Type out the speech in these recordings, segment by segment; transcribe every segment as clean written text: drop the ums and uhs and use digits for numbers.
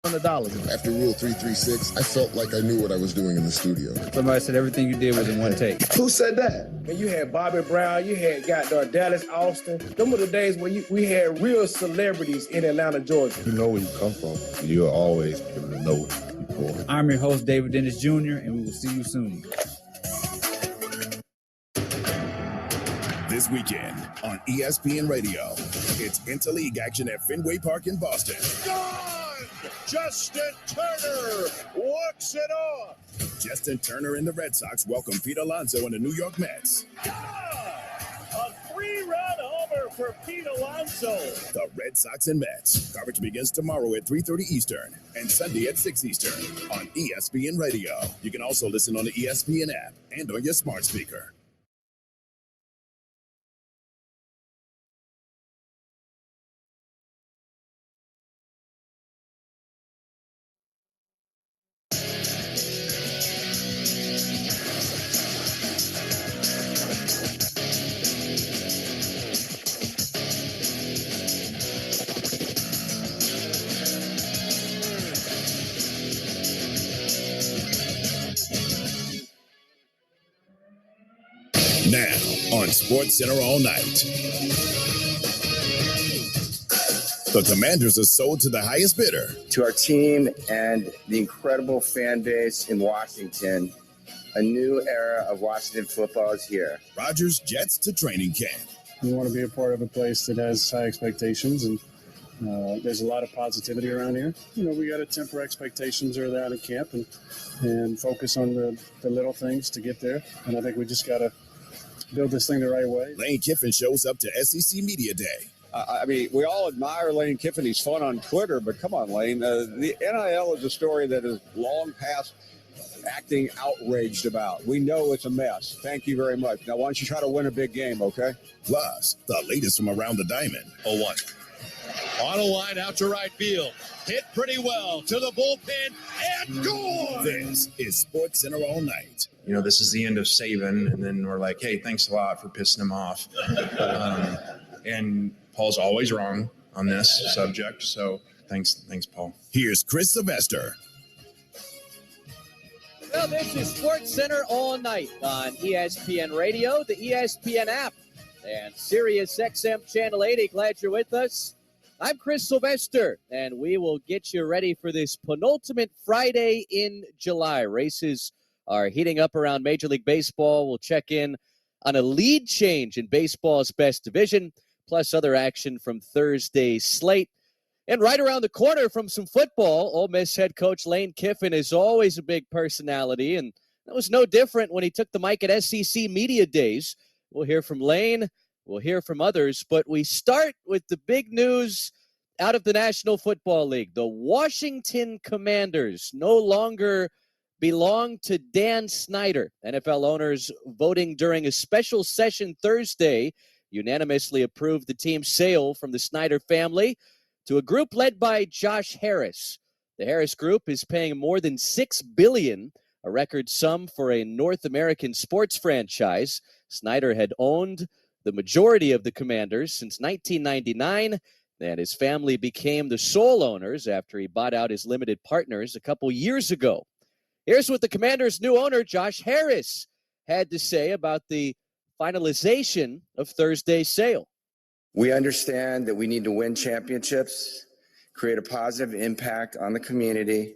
on the dollars. After Rule 336, I felt like I knew what I was doing in the studio. Somebody said everything you did was in one take. Who said that? And you had Bobby Brown, you had goddamn Dallas Austin. Them were the days where we had real celebrities in Atlanta, Georgia. You know where you come from. You'll always be able to know people. I'm your host, David Dennis Jr., and we will see you soon. This weekend on ESPN Radio, it's interleague action at Fenway Park in Boston. Gone! Justin Turner walks it off. Justin Turner and the Red Sox welcome Pete Alonso and the New York Mets. Gone! A 3-run homer for Pete Alonso. The Red Sox and Mets. Coverage begins tomorrow at 3:30 Eastern and Sunday at 6 Eastern on ESPN Radio. You can also listen on the ESPN app and on your smart speaker. Now on Sports Center all night. The Commanders are sold to the highest bidder. To our team and the incredible fan base in Washington, a new era of Washington football is here. Rodgers Jets to training camp. We want to be a part of a place that has high expectations, and there's a lot of positivity around here. You know, we got to temper expectations early out in camp and focus on the little things to get there. And I think we just got to build this thing the right way. Lane Kiffin shows up to SEC Media Day. I mean, we all admire Lane Kiffin. He's fun on Twitter, but come on, Lane. The NIL is a story that is long past acting outraged about. We know it's a mess. Thank you very much. Now, why don't you try to win a big game, okay? Plus, the latest from around the diamond. 0-1. On a line out to right field. Hit pretty well to the bullpen and gone. This is Sports Center all night. You know, this is the end of Saban, and then we're like, hey, thanks a lot for pissing him off. And Paul's always wrong on this subject, so thanks, Paul. Here's Chris Sylvester. Well, this is Sports Center all night on ESPN Radio, the ESPN app, and Sirius XM Channel 80. Glad you're with us. I'm Chris Sylvester, and we will get you ready for this penultimate Friday in July. Races are heating up around Major League Baseball. We'll check in on a lead change in baseball's best division, plus other action from Thursday's slate. And right around the corner from some football, Ole Miss head coach Lane Kiffin is always a big personality, and that was no different when he took the mic at SEC Media Days. We'll hear from Lane. We'll hear from others, but we start with the big news out of the National Football League. The Washington Commanders no longer belong to Dan Snyder. NFL owners voting during a special session Thursday unanimously approved the team's sale from the Snyder family to a group led by Josh Harris. The Harris Group is paying more than $6 billion, a record sum for a North American sports franchise. Snyder had owned the majority of the Commanders since 1999, and his family became the sole owners after he bought out his limited partners a couple years ago. Here's what the Commanders' new owner, Josh Harris, had to say about the finalization of Thursday's sale. We understand that we need to win championships, create a positive impact on the community,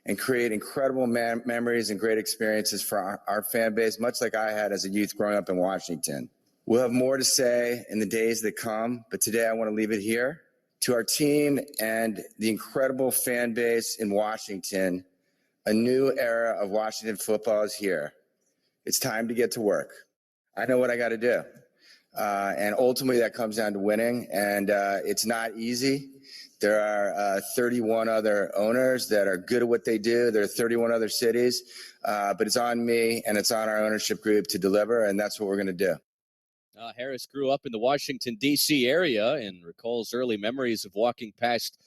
and create incredible memories and great experiences for our fan base, much like I had as a youth growing up in Washington. We'll have more to say in the days that come, but today I want to leave it here. To our team and the incredible fan base in Washington, a new era of Washington football is here. It's time to get to work. I know what I got to do. And ultimately that comes down to winning, and it's not easy. There are 31 other owners that are good at what they do. There are 31 other cities, but it's on me and it's on our ownership group to deliver, and that's what we're going to do. Harris grew up in the Washington, D.C. area and recalls early memories of walking past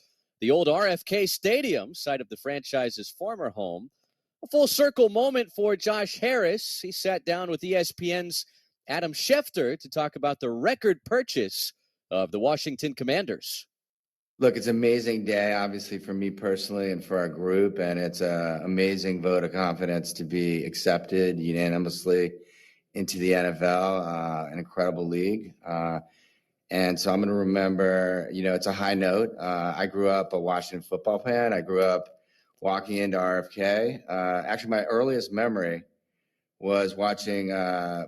the old RFK Stadium, site of the franchise's former home. A full circle moment for Josh Harris. He sat down with ESPN's Adam Schefter to talk about the record purchase of the Washington Commanders. Look, it's an amazing day, obviously, for me personally and for our group, and it's an amazing vote of confidence to be accepted unanimously into the NFL, an incredible league. And so I'm going to remember, it's a high note. I grew up a Washington football fan. I grew up walking into RFK. Actually, my earliest memory was watching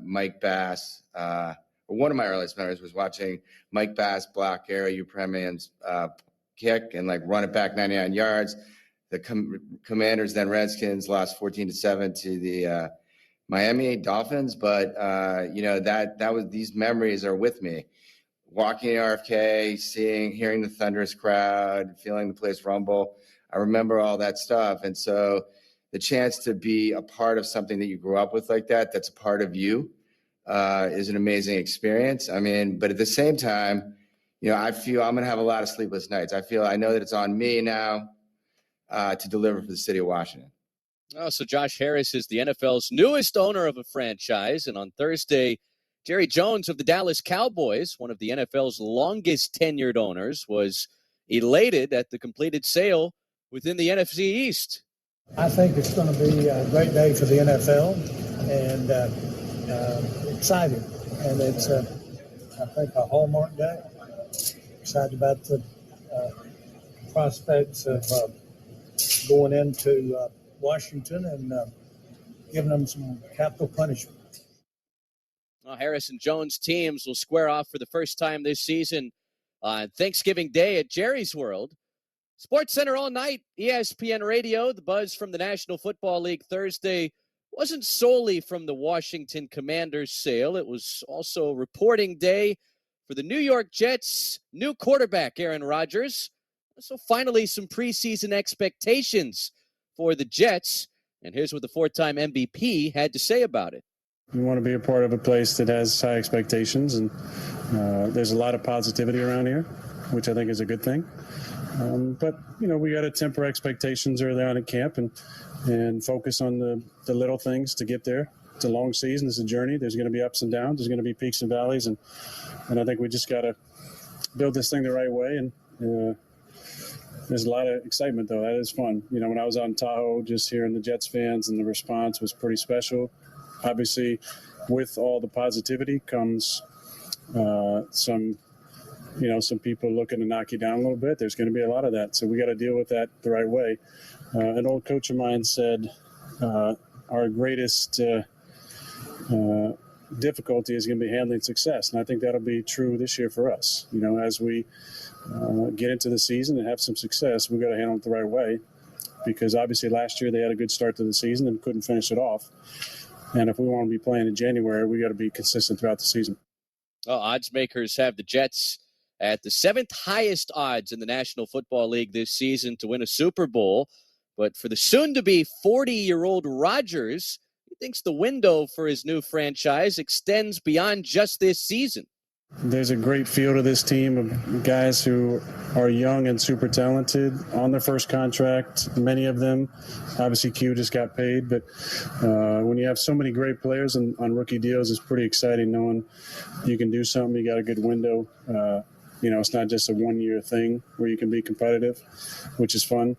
Mike Bass, or one of my earliest memories was watching Mike Bass block Gary Upremian's kick and run it back 99 yards. The Commanders, then Redskins, lost 14-7 to the Miami Dolphins. But that was, these memories are with me. Walking in RFK, hearing the thunderous crowd, feeling the place rumble. I remember all that stuff. And so the chance to be a part of something that you grew up with like that, that's a part of you, is an amazing experience. I mean, but at the same time, I feel I'm going to have a lot of sleepless nights. I know that it's on me now to deliver for the city of Washington. Oh, so Josh Harris is the NFL's newest owner of a franchise. And on Thursday, Jerry Jones of the Dallas Cowboys, one of the NFL's longest tenured owners, was elated at the completed sale within the NFC East. I think it's going to be a great day for the NFL and exciting. And it's, I think, a hallmark day. Excited about the prospects of going into Washington and giving them some capital punishment. Well, Harris and Jones teams will square off for the first time this season on Thanksgiving Day at Jerry's World. Sports Center all night, ESPN Radio. The buzz from the National Football League Thursday wasn't solely from the Washington Commanders sale. It was also reporting day for the New York Jets' new quarterback, Aaron Rodgers. So finally, some preseason expectations for the Jets. And here's what the four-time MVP had to say about it. We want to be a part of a place that has high expectations, and there's a lot of positivity around here, which I think is a good thing. But, we got to temper expectations early on in camp and focus on the little things to get there. It's a long season. It's a journey. There's going to be ups and downs. There's going to be peaks and valleys. And I think we just got to build this thing the right way. And there's a lot of excitement, though. That is fun. When I was out in Tahoe, just hearing the Jets fans and the response was pretty special. Obviously, with all the positivity comes some people looking to knock you down a little bit. There's going to be a lot of that. So we got to deal with that the right way. An old coach of mine said our greatest difficulty is going to be handling success. And I think that'll be true this year for us. As we get into the season and have some success, we got to handle it the right way, because obviously last year they had a good start to the season and couldn't finish it off. And if we want to be playing in January, we got to be consistent throughout the season. Well, odds makers have the Jets at the seventh highest odds in the National Football League this season to win a Super Bowl. But for the soon-to-be 40-year-old Rodgers, he thinks the window for his new franchise extends beyond just this season. There's a great field of this team of guys who are young and super talented on their first contract. Many of them, obviously Q just got paid, but when you have so many great players on rookie deals, it's pretty exciting knowing you can do something. You got a good window. It's not just a one-year thing where you can be competitive, which is fun.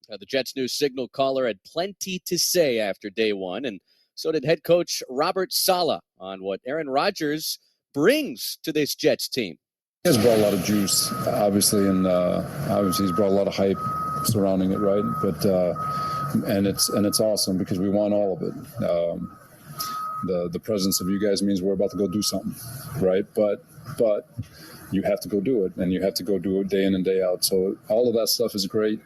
The Jets' new signal caller had plenty to say after day one, and so did head coach Robert Saleh on what Aaron Rodgers brings to this Jets team. He has brought a lot of juice, obviously, and obviously he's brought a lot of hype surrounding it, right? But and it's awesome because we want all of it. The presence of you guys means we're about to go do something, right? But you have to go do it, and you have to go do it day in and day out. So all of that stuff is great.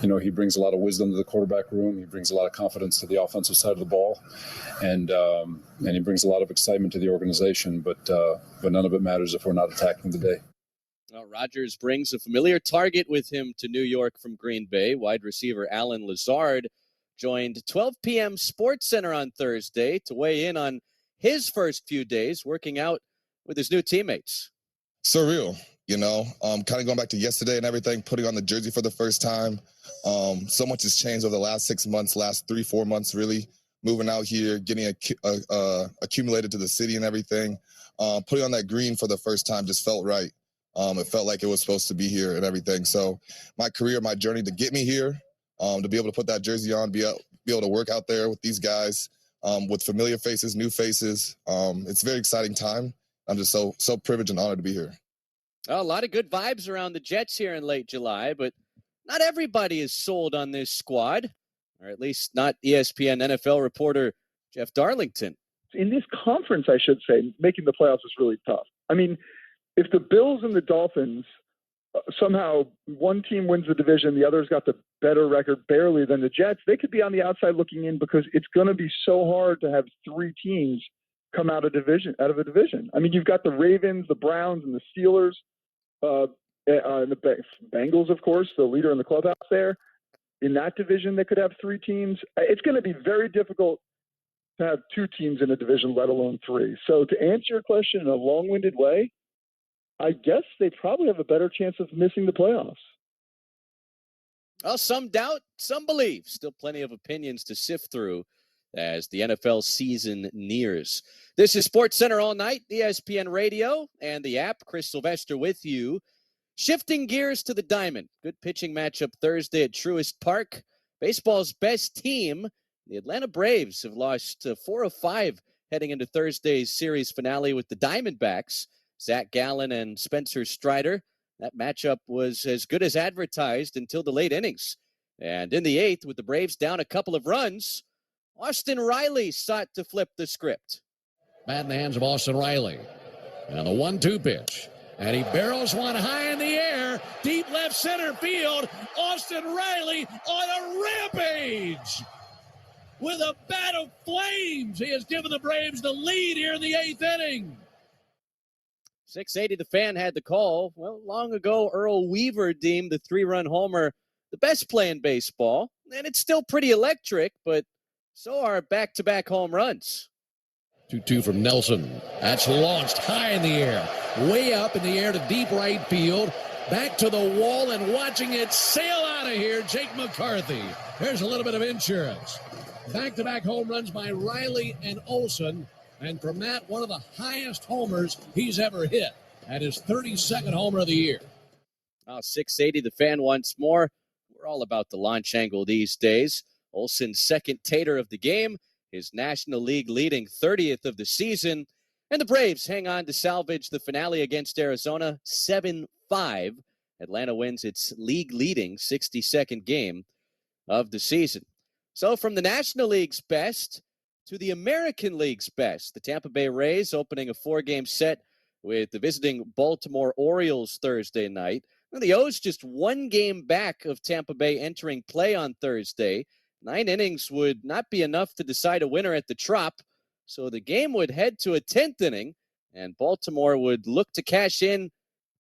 He brings a lot of wisdom to the quarterback room. He brings a lot of confidence to the offensive side of the ball, and he brings a lot of excitement to the organization. But none of it matters if we're not attacking today. Rodgers brings a familiar target with him to New York from Green Bay. Wide receiver Allen Lazard joined 12 p.m. SportsCenter on Thursday to weigh in on his first few days working out with his new teammates. Surreal, kind of going back to yesterday and everything, putting on the jersey for the first time. So much has changed over the last 6 months, last 3-4 months, really. Moving out here, getting accumulated to the city and everything. Putting on that green for the first time just felt right. It felt like it was supposed to be here and everything. So my career, my journey to get me here, to be able to put that jersey on, be able to work out there with these guys, with familiar faces, new faces. It's a very exciting time. I'm just so privileged and honored to be here. A lot of good vibes around the Jets here in late July, but not everybody is sold on this squad, or at least not ESPN NFL reporter Jeff Darlington. In this conference, I should say, making the playoffs is really tough. I mean, if the Bills and the Dolphins somehow one team wins the division, the other's got the better record barely than the Jets, they could be on the outside looking in because it's going to be so hard to have three teams come out of a division. I mean, you've got the Ravens, the Browns, and the Steelers, and the Bengals, of course, the leader in the clubhouse there. In that division, they could have three teams. It's going to be very difficult to have two teams in a division, let alone three. So to answer your question in a long-winded way, I guess they probably have a better chance of missing the playoffs. Well, some doubt, some believe. Still plenty of opinions to sift through as the NFL season nears. This is SportsCenter All Night, ESPN Radio, and the app. Chris Sylvester with you. Shifting gears to the Diamond. Good pitching matchup Thursday at Truist Park. Baseball's best team, the Atlanta Braves, have lost 4 of 5 heading into Thursday's series finale with the Diamondbacks. Zach Gallen and Spencer Strider. That matchup was as good as advertised until the late innings. And in the 8th, with the Braves down a couple of runs, Austin Riley sought to flip the script. Bat in the hands of Austin Riley. And the 1-2 pitch. And he barrels one high in the air, deep left center field. Austin Riley on a rampage. With a bat of flames, he has given the Braves the lead here in the 8th inning. 680 The Fan had the call. Well, long ago, Earl Weaver deemed the 3-run homer the best play in baseball. And it's still pretty electric, but so are back-to-back home runs. 2-2 from Nelson. That's launched high in the air. Way up in the air to deep right field. Back to the wall and watching it sail out of here, Jake McCarthy. There's a little bit of insurance. Back-to-back home runs by Riley and Olson. And from that, one of the highest homers he's ever hit at his 32nd homer of the year. 680 The Fan once more. We're all about the launch angle these days. Olson's second tater of the game, his National League leading 30th of the season. And the Braves hang on to salvage the finale against Arizona 7-5. Atlanta wins its league leading 62nd game of the season. So from the National League's best to the American League's best, the Tampa Bay Rays opening a 4-game set with the visiting Baltimore Orioles Thursday night. And the O's just 1 game back of Tampa Bay entering play on Thursday. 9 innings would not be enough to decide a winner at the Trop, so the game would head to a 10th inning, and Baltimore would look to cash in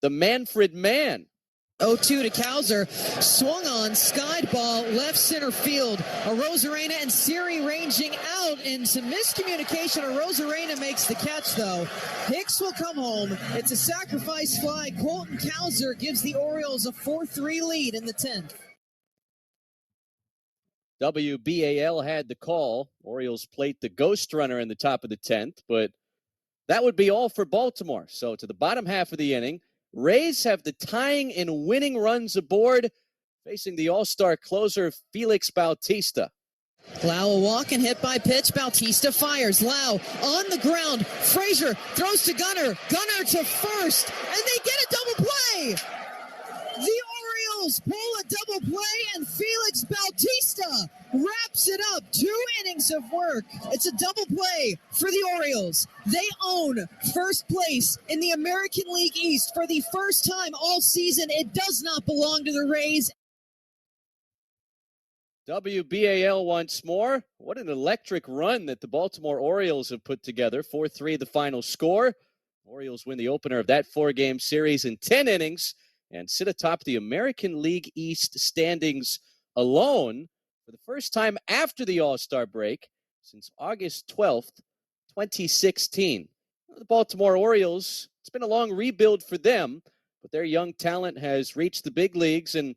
the Manfred Man. 0-2 to Cowser, swung on, skied ball, left center field. Arozarena and Siri ranging out into miscommunication. Arozarena makes the catch, though. Hicks will come home. It's a sacrifice fly. Colton Cowser gives the Orioles a 4-3 lead in the 10th. WBAL had the call. Orioles plate the ghost runner in the top of the 10th, but that would be all for Baltimore. So to the bottom half of the inning, Rays have the tying and winning runs aboard, facing the all-star closer Felix Bautista. Lau a walk and hit by pitch. Bautista fires. Lau on the ground. Frazier throws to Gunnar. Gunnar to first, and they get a double play. The Orioles pull a double play, and Felix Bautista wraps it up. 2 innings of work. It's a double play for the Orioles. They own first place in the American League East for the first time all season. It does not belong to the Rays. WBAL once more. What an electric run that the Baltimore Orioles have put together. 4-3 the final score. Orioles win the opener of that 4-game series in 10 innings. And sit atop the American League East standings alone for the first time after the All-Star break since August 12th, 2016. The Baltimore Orioles, it's been a long rebuild for them, but their young talent has reached the big leagues, and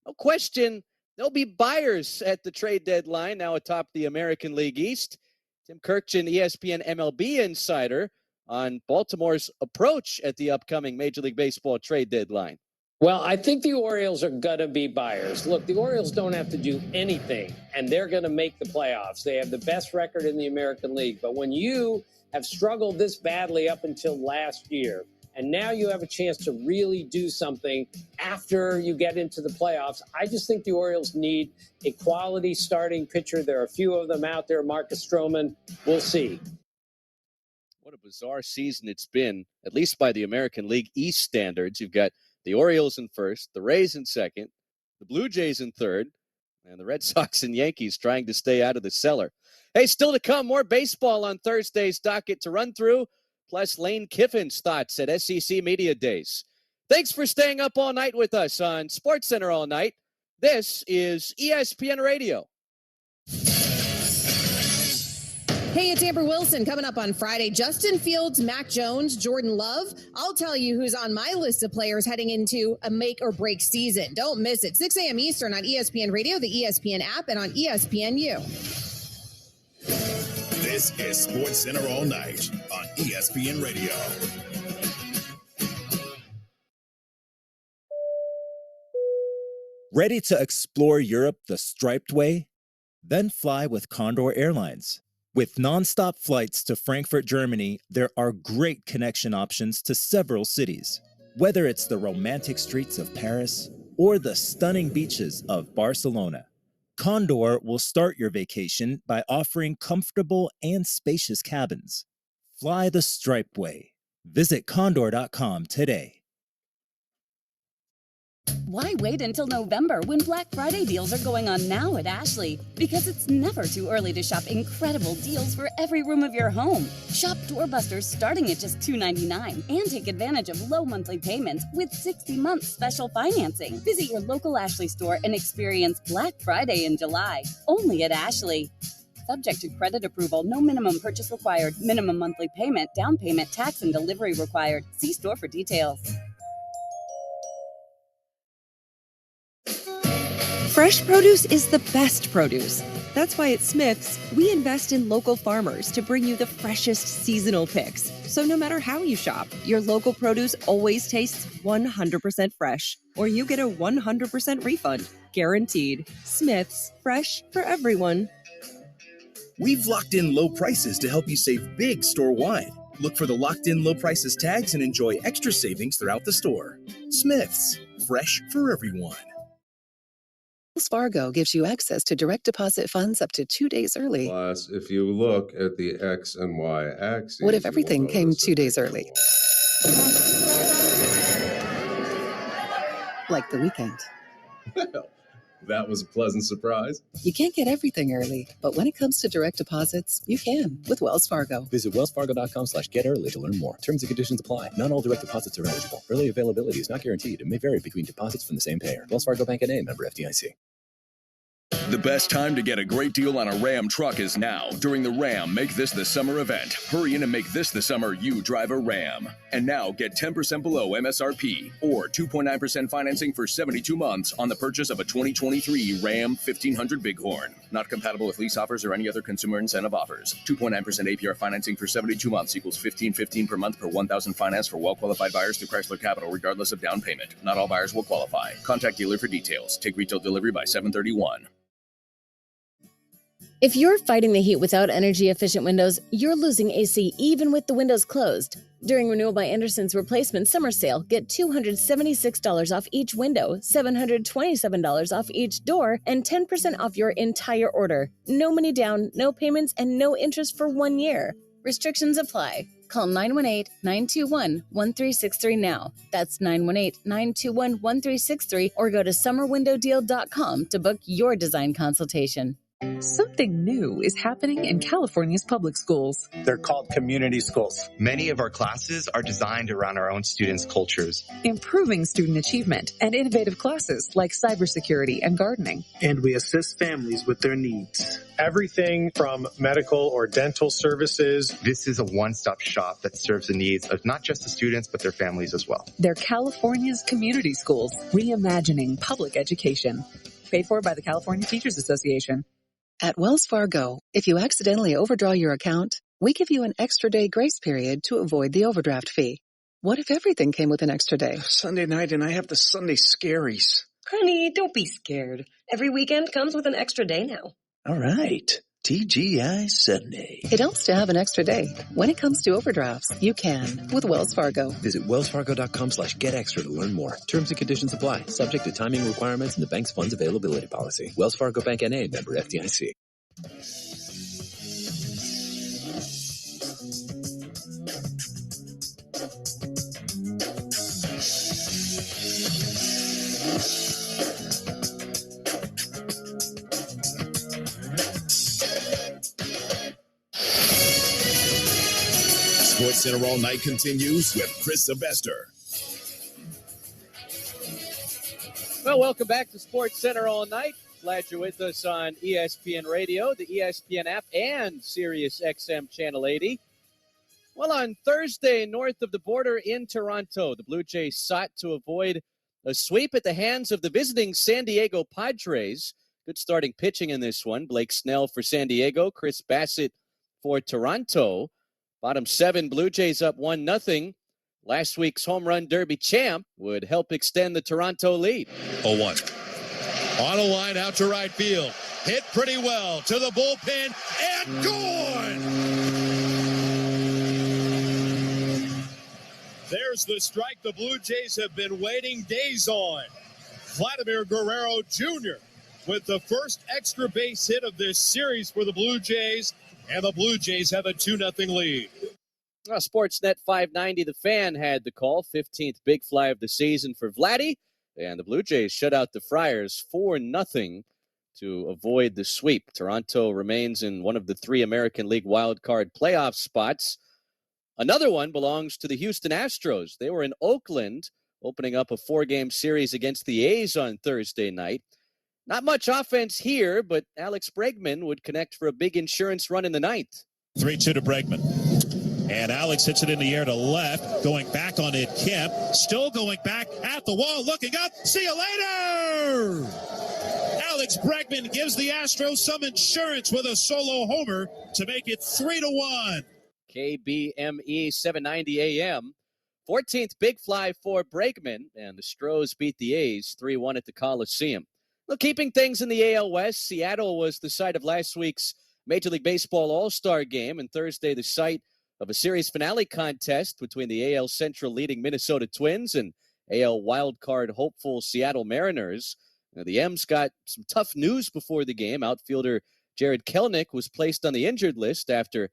no question, there'll be buyers at the trade deadline now atop the American League East. Tim Kirkjian, ESPN MLB insider, on Baltimore's approach at the upcoming Major League Baseball trade deadline. Well, I think the Orioles are going to be buyers. Look, the Orioles don't have to do anything, and they're going to make the playoffs. They have the best record in the American League. But when you have struggled this badly up until last year, and now you have a chance to really do something after you get into the playoffs, I just think the Orioles need a quality starting pitcher. There are a few of them out there. Marcus Stroman, we'll see. What a bizarre season it's been, at least by the American League East standards. You've got the Orioles in first, the Rays in second, the Blue Jays in third, and the Red Sox and Yankees trying to stay out of the cellar. Hey, still to come, more baseball on Thursday's docket to run through, plus Lane Kiffin's thoughts at SEC Media Days. Thanks for staying up all night with us on SportsCenter All Night. This is ESPN Radio. Hey, it's Amber Wilson. Coming up on Friday, Justin Fields, Mac Jones, Jordan Love. I'll tell you who's on my list of players heading into a make-or-break season. Don't miss it. 6 a.m. Eastern on ESPN Radio, the ESPN app, and on ESPNU. This is SportsCenter All Night on ESPN Radio. Ready to explore Europe the striped way? Then fly with Condor Airlines. With nonstop flights to Frankfurt, Germany, there are great connection options to several cities. Whether it's the romantic streets of Paris or the stunning beaches of Barcelona, Condor will start your vacation by offering comfortable and spacious cabins. Fly the striped way. Visit condor.com today. Why wait until November when Black Friday deals are going on now at Ashley? Because it's never too early to shop incredible deals for every room of your home. Shop doorbusters starting at just $2.99 and take advantage of low monthly payments with 60-month special financing. Visit your local Ashley store and experience Black Friday in July, only at Ashley. Subject to credit approval, no minimum purchase required, minimum monthly payment, down payment, tax, and delivery required. See store for details. Fresh produce is the best produce. That's why at Smith's, we invest in local farmers to bring you the freshest seasonal picks. So no matter how you shop, your local produce always tastes 100% fresh, or you get a 100% refund, guaranteed. Smith's, fresh for everyone. We've locked in low prices to help you save big store-wide. Look for the locked in low prices tags and enjoy extra savings throughout the store. Smith's, fresh for everyone. Wells Fargo gives you access to direct deposit funds up to 2 days early. Plus, if you look at the X and Y axes... What if everything came 2 days early? Like the weekend. Well, that was a pleasant surprise. You can't get everything early, but when it comes to direct deposits, you can with Wells Fargo. Visit wellsfargo.com/getearly to learn more. Terms and conditions apply. Not all direct deposits are eligible. Early availability is not guaranteed and may vary between deposits from the same payer. Wells Fargo Bank N.A., member FDIC. The best time to get a great deal on a Ram truck is now. During the Ram Make This the Summer event. Hurry in and make this the summer you drive a Ram. And now get 10% below MSRP or 2.9% financing for 72 months on the purchase of a 2023 Ram 1500 Bighorn. Not compatible with lease offers or any other consumer incentive offers. 2.9% APR financing for 72 months equals $15.15 per month per 1,000 finance for well-qualified buyers through Chrysler Capital regardless of down payment. Not all buyers will qualify. Contact dealer for details. Take retail delivery by 7/31. If you're fighting the heat without energy-efficient windows, you're losing AC even with the windows closed. During Renewal by Anderson's replacement summer sale, get $276 off each window, $727 off each door, and 10% off your entire order. No money down, no payments, and no interest for 1 year. Restrictions apply. Call 918-921-1363 now. That's 918-921-1363 or go to summerwindowdeal.com to book your design consultation. Something new is happening in California's public schools. They're called community schools. Many of our classes are designed around our own students' cultures. Improving student achievement and innovative classes like cybersecurity and gardening. And we assist families with their needs. Everything from medical or dental services. This is a one-stop shop that serves the needs of not just the students, but their families as well. They're California's community schools, reimagining public education. Paid for by the California Teachers Association. At Wells Fargo, if you accidentally overdraw your account, We give you an extra day grace period to avoid the overdraft fee. What if everything came with an extra day? Sunday night and I have the Sunday scaries. Honey, don't be scared. Every weekend comes with an extra day now. All right. TGI Sunday. It helps to have an extra day. When it comes to overdrafts, you can with Wells Fargo. Visit wellsfargo.com/getextra to learn more. Terms and conditions apply. Subject to timing requirements and the bank's funds availability policy. Wells Fargo Bank N.A. member FDIC. Sports Center All Night continues with Chris Sylvester. Well, welcome back to Sports Center All Night. Glad you're with us on ESPN Radio, the ESPN app, and Sirius XM Channel 80. Well, on Thursday, north of the border in Toronto, the Blue Jays sought to avoid a sweep at the hands of the visiting San Diego Padres. Good starting pitching in this one. Blake Snell for San Diego, Chris Bassett for Toronto. Bottom 7, Blue Jays up 1-0. Last week's home run derby champ would help extend the Toronto lead. 0-1. On a line out to right field. Hit pretty well to the bullpen and gone. There's the strike the Blue Jays have been waiting days on. Vladimir Guerrero Jr. with the first extra base hit of this series for the Blue Jays. And the Blue Jays have a 2-0 lead. Sportsnet 590, The Fan had the call. 15th big fly of the season for Vladdy. And the Blue Jays shut out the Friars 4-0 to avoid the sweep. Toronto remains in one of the 3 American League wildcard playoff spots. Another one belongs to the Houston Astros. They were in Oakland, opening up a 4-game series against the A's on Thursday night. Not much offense here, but Alex Bregman would connect for a big insurance run in the ninth. 3-2 to Bregman. And Alex hits it in the air to left, going back on it. Kemp still going back at the wall, looking up. See you later! Alex Bregman gives the Astros some insurance with a solo homer to make it 3-1. KBME 790 AM. 14th big fly for Bregman, and the Stros beat the A's 3-1 at the Coliseum. Well, keeping things in the AL West, Seattle was the site of last week's Major League Baseball All-Star Game, and Thursday the site of a series finale contest between the AL Central leading Minnesota Twins and AL wildcard hopeful Seattle Mariners. Now, the M's got some tough news before the game. Outfielder Jared Kelenic was placed on the injured list after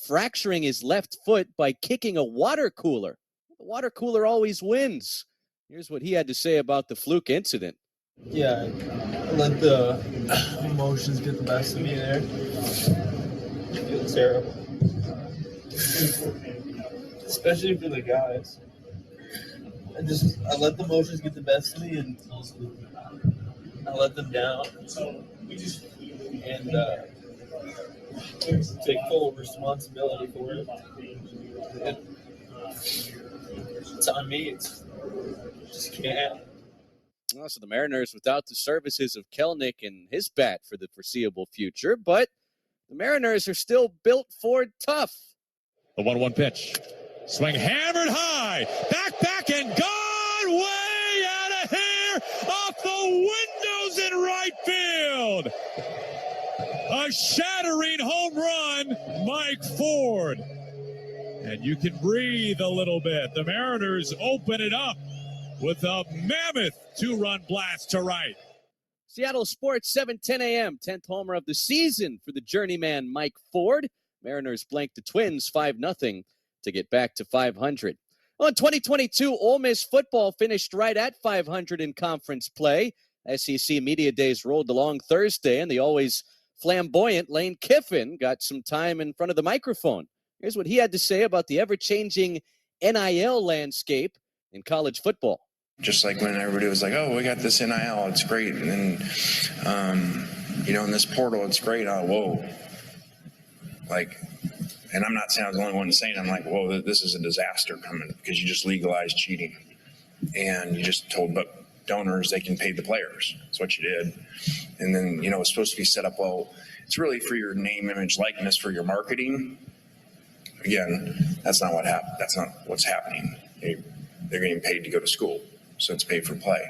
fracturing his left foot by kicking a water cooler. The water cooler always wins. Here's what he had to say about the fluke incident. Yeah, I let the emotions get the best of me there. I feel terrible. Especially for the guys. I let the emotions get the best of me and I let them down. And take full responsibility for it. And it's on me. Just can't. So the Mariners without the services of Kelenic and his bat for the foreseeable future, but the Mariners are still built for tough. The 1-1 pitch. Swing hammered high. Back, and gone way out of here. Off the windows in right field. A shattering home run, Mike Ford. And you can breathe a little bit. The Mariners open it up with a mammoth 2-run blast to right. Seattle Sports, 7:10 a.m., 10th homer of the season for the journeyman Mike Ford. Mariners blanked the Twins 5-0 to get back to 500. Well, in 2022, Ole Miss football finished right at 500 in conference play. SEC Media Days rolled along Thursday, and the always flamboyant Lane Kiffin got some time in front of the microphone. Here's what he had to say about the ever-changing NIL landscape in college football. Just like when everybody was like, oh, we got this NIL, it's great. And then, in this portal, it's great. Oh, whoa. And I'm not saying I was the only one saying it. I'm like, whoa, this is a disaster coming because you just legalized cheating. And you just told donors they can pay the players. That's what you did. And then, it's supposed to be set up, well, it's really for your name, image, likeness, for your marketing. Again, that's not what happened. That's not what's happening. They're getting paid to go to school, so it's paid for play.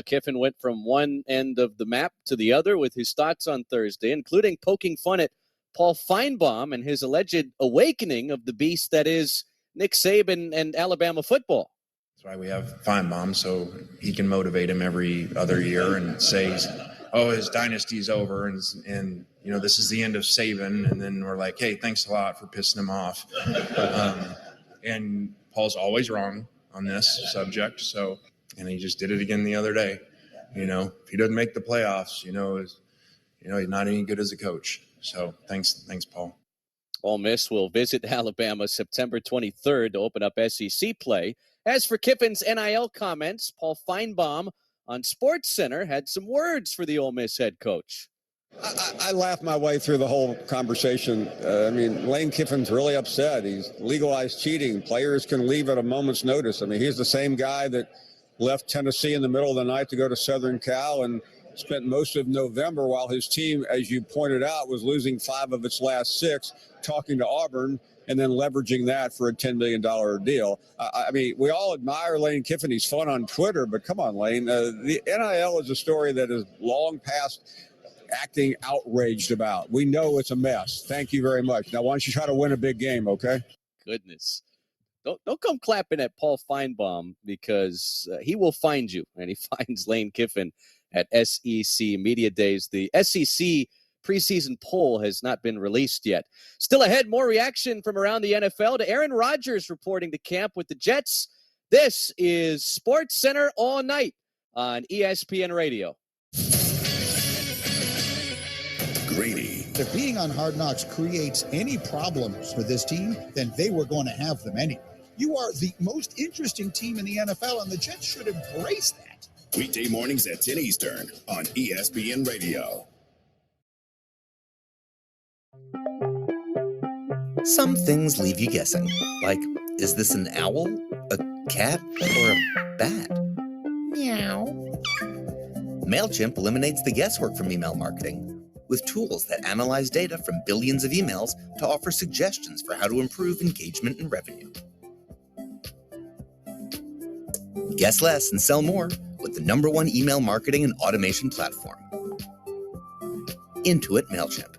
Kiffin went from one end of the map to the other with his thoughts on Thursday, including poking fun at Paul Feinbaum and his alleged awakening of the beast that is Nick Saban and Alabama football. That's why we have Feinbaum, so he can motivate him every other year and say, his dynasty's over, and this is the end of Saban. And then we're like, hey, thanks a lot for pissing him off. And Paul's always wrong on this subject, and he just did it again the other day. If he doesn't make the playoffs, he's not any good as a coach. So thanks, Paul. Ole Miss will visit Alabama September 23rd to open up SEC play. As for Kiffin's NIL comments, Paul Feinbaum on SportsCenter had some words for the Ole Miss head coach. I laughed my way through the whole conversation. Lane Kiffin's really upset. He's legalized cheating. Players can leave at a moment's notice. He's the same guy that left Tennessee in the middle of the night to go to Southern Cal and spent most of November while his team, as you pointed out, was losing 5 of its last 6, talking to Auburn and then leveraging that for a $10 million deal. We all admire Lane Kiffin. He's fun on Twitter, but come on, Lane. The NIL is a story that is long past acting outraged about. We know it's a mess. Thank you very much. Now, why don't you try to win a big game, okay? Goodness. Don't come clapping at Paul Feinbaum, because he will find you, and he finds Lane Kiffin at SEC Media Days. The SEC preseason poll has not been released yet. Still ahead, more reaction from around the NFL to Aaron Rodgers reporting to camp with the Jets. This is SportsCenter all night on ESPN Radio. Grady. If being on Hard Knocks creates any problems for this team, then they were going to have them anyway. You are the most interesting team in the NFL, and the Jets should embrace that. Weekday mornings at 10 Eastern on ESPN Radio. Some things leave you guessing, like, is this an owl, a cat, or a bat? Meow. MailChimp eliminates the guesswork from email marketing with tools that analyze data from billions of emails to offer suggestions for how to improve engagement and revenue. Guess less and sell more with the #1 email marketing and automation platform. Intuit MailChimp.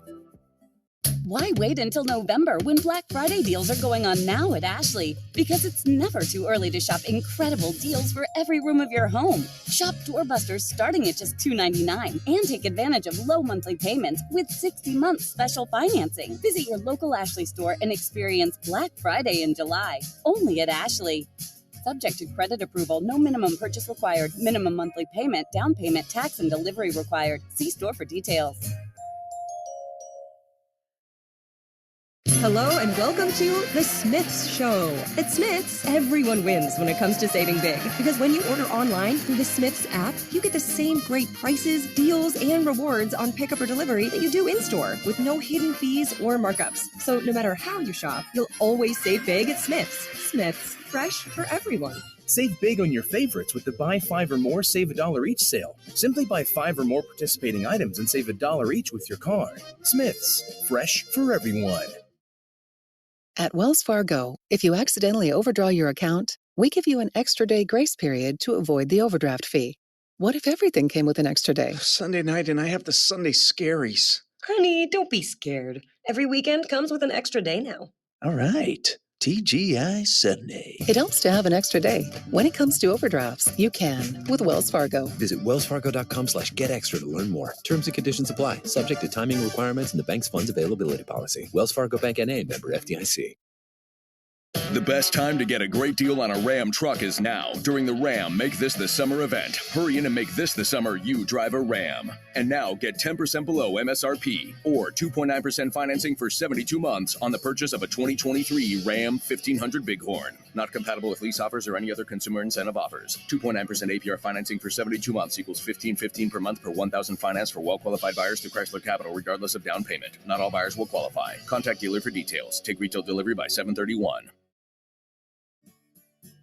Why wait until November when Black Friday deals are going on now at Ashley? Because it's never too early to shop incredible deals for every room of your home. Shop doorbusters starting at just $2.99 and take advantage of low monthly payments with 60-month special financing. Visit your local Ashley store and experience Black Friday in July, only at Ashley. Subject to credit approval, no minimum purchase required, minimum monthly payment, down payment, tax, and delivery required. See store for details. Hello and welcome to The Smiths Show. At Smiths, everyone wins when it comes to saving big. Because when you order online through the Smiths app, you get the same great prices, deals, and rewards on pickup or delivery that you do in-store, with no hidden fees or markups. So no matter how you shop, you'll always save big at Smiths. Smiths, fresh for everyone. Save big on your favorites with the Buy 5 or More, Save $1 each sale. Simply buy 5 or more participating items and save $1 each with your card. Smiths, fresh for everyone. At Wells Fargo, if you accidentally overdraw your account, we give you an extra day grace period to avoid the overdraft fee. What if everything came with an extra day? Sunday night and I have the Sunday scaries. Honey, don't be scared. Every weekend comes with an extra day now. All right. TGI Sunday. It helps to have an extra day. When it comes to overdrafts, you can with Wells Fargo. Visit wellsfargo.com/getextra to learn more. Terms and conditions apply. Subject to timing requirements and the bank's funds availability policy. Wells Fargo Bank N.A. member FDIC. The best time to get a great deal on a Ram truck is now. During the Ram Make This the Summer event. Hurry in and make this the summer you drive a Ram. And now get 10% below MSRP or 2.9% financing for 72 months on the purchase of a 2023 Ram 1500 Bighorn. Not compatible with lease offers or any other consumer incentive offers. 2.9% APR financing for 72 months equals $15.15 per month per 1,000 finance for well-qualified buyers through Chrysler Capital regardless of down payment. Not all buyers will qualify. Contact dealer for details. Take retail delivery by 7/31.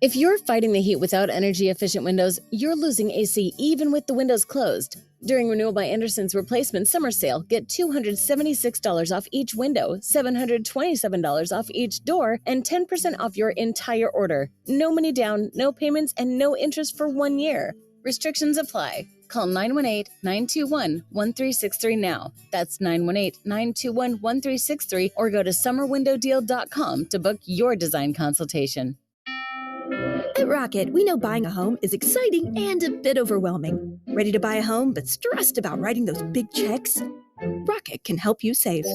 If you're fighting the heat without energy-efficient windows, you're losing AC even with the windows closed. During Renewal by Anderson's replacement summer sale, get $276 off each window, $727 off each door, and 10% off your entire order. No money down, no payments, and no interest for 1 year. Restrictions apply. Call 918-921-1363 now. That's 918-921-1363 or go to summerwindowdeal.com to book your design consultation. At Rocket, we know buying a home is exciting and a bit overwhelming. Ready to buy a home but stressed about writing those big checks? Rocket can help you save.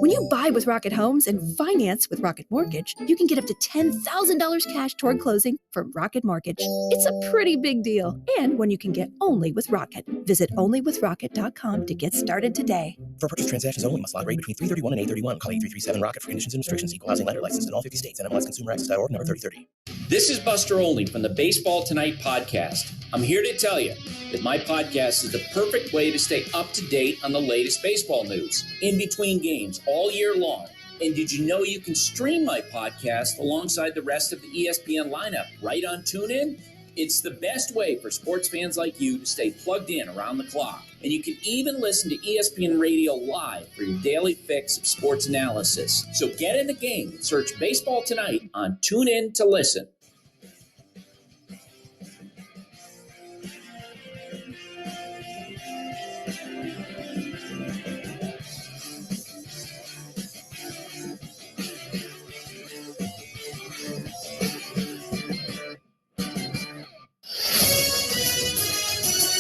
When you buy with Rocket Homes and finance with Rocket Mortgage, you can get up to $10,000 cash toward closing from Rocket Mortgage. It's a pretty big deal, and one you can get only with Rocket. Visit onlywithrocket.com to get started today. For purchase transactions only, must lot rate between 331 and 831. Call 8337-ROCKET for conditions and restrictions. Equal housing lender licensed in all 50 states. NMLSConsumerAccess.org, number 3030. This is Buster Olney from the Baseball Tonight podcast. I'm here to tell you that my podcast is the perfect way to stay up to date on the latest baseball news, in between games, all year long. And did you know you can stream my podcast alongside the rest of the ESPN lineup right on TuneIn? It's the best way for sports fans like you to stay plugged in around the clock. And you can even listen to ESPN Radio Live for your daily fix of sports analysis. So get in the game and search Baseball Tonight on TuneIn to listen.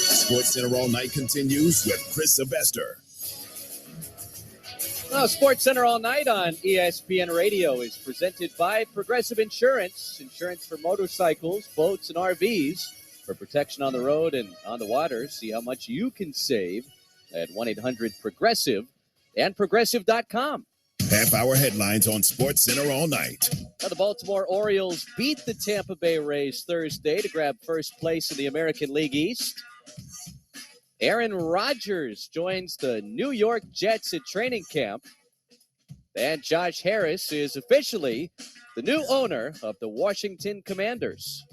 Sports Center All Night continues with Chris Sylvester. Well, Sports Center All Night on ESPN Radio is presented by Progressive Insurance. Insurance for motorcycles, boats, and RVs. For protection on the road and on the water, see how much you can save at 1-800-PROGRESSIVE and Progressive.com. Half-hour headlines on Sports Center All Night. Now, the Baltimore Orioles beat the Tampa Bay Rays Thursday to grab first place in the American League East. Aaron Rodgers joins the New York Jets at training camp. And Josh Harris is officially the new owner of the Washington Commanders.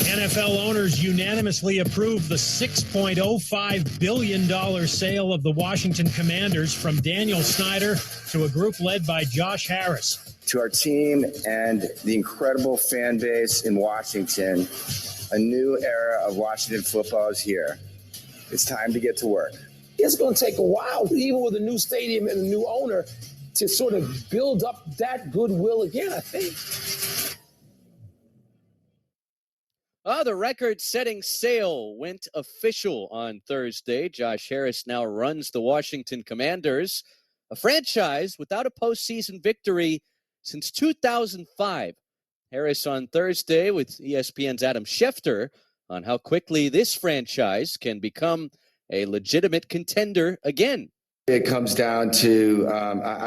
NFL owners unanimously approved the $6.05 billion sale of the Washington Commanders from Daniel Snyder to a group led by Josh Harris. To our team and the incredible fan base in Washington, a new era of Washington football is here. It's time to get to work. It's going to take a while, even with a new stadium and a new owner, to sort of build up that goodwill again, I think. The record-setting sale went official on Thursday. Josh Harris now runs the Washington Commanders, a franchise without a postseason victory since 2005. Harris on Thursday with ESPN's Adam Schefter on how quickly this franchise can become a legitimate contender again. It comes down to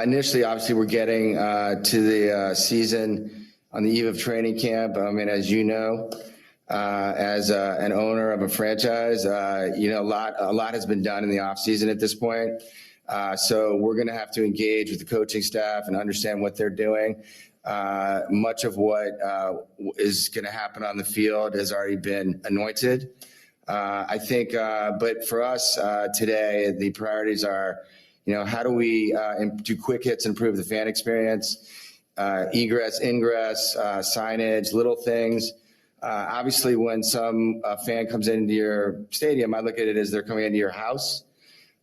initially, obviously, we're getting to the season on the eve of training camp. I mean, as you know, as an owner of a franchise, a lot has been done in the offseason at this point. So we're going to have to engage with the coaching staff and understand what they're doing. Much of what is going to happen on the field has already been anointed. I think, but for us today, the priorities are, how do we do quick hits, improve the fan experience, egress, ingress, signage, little things. Obviously, when some fan comes into your stadium, I look at it as they're coming into your house,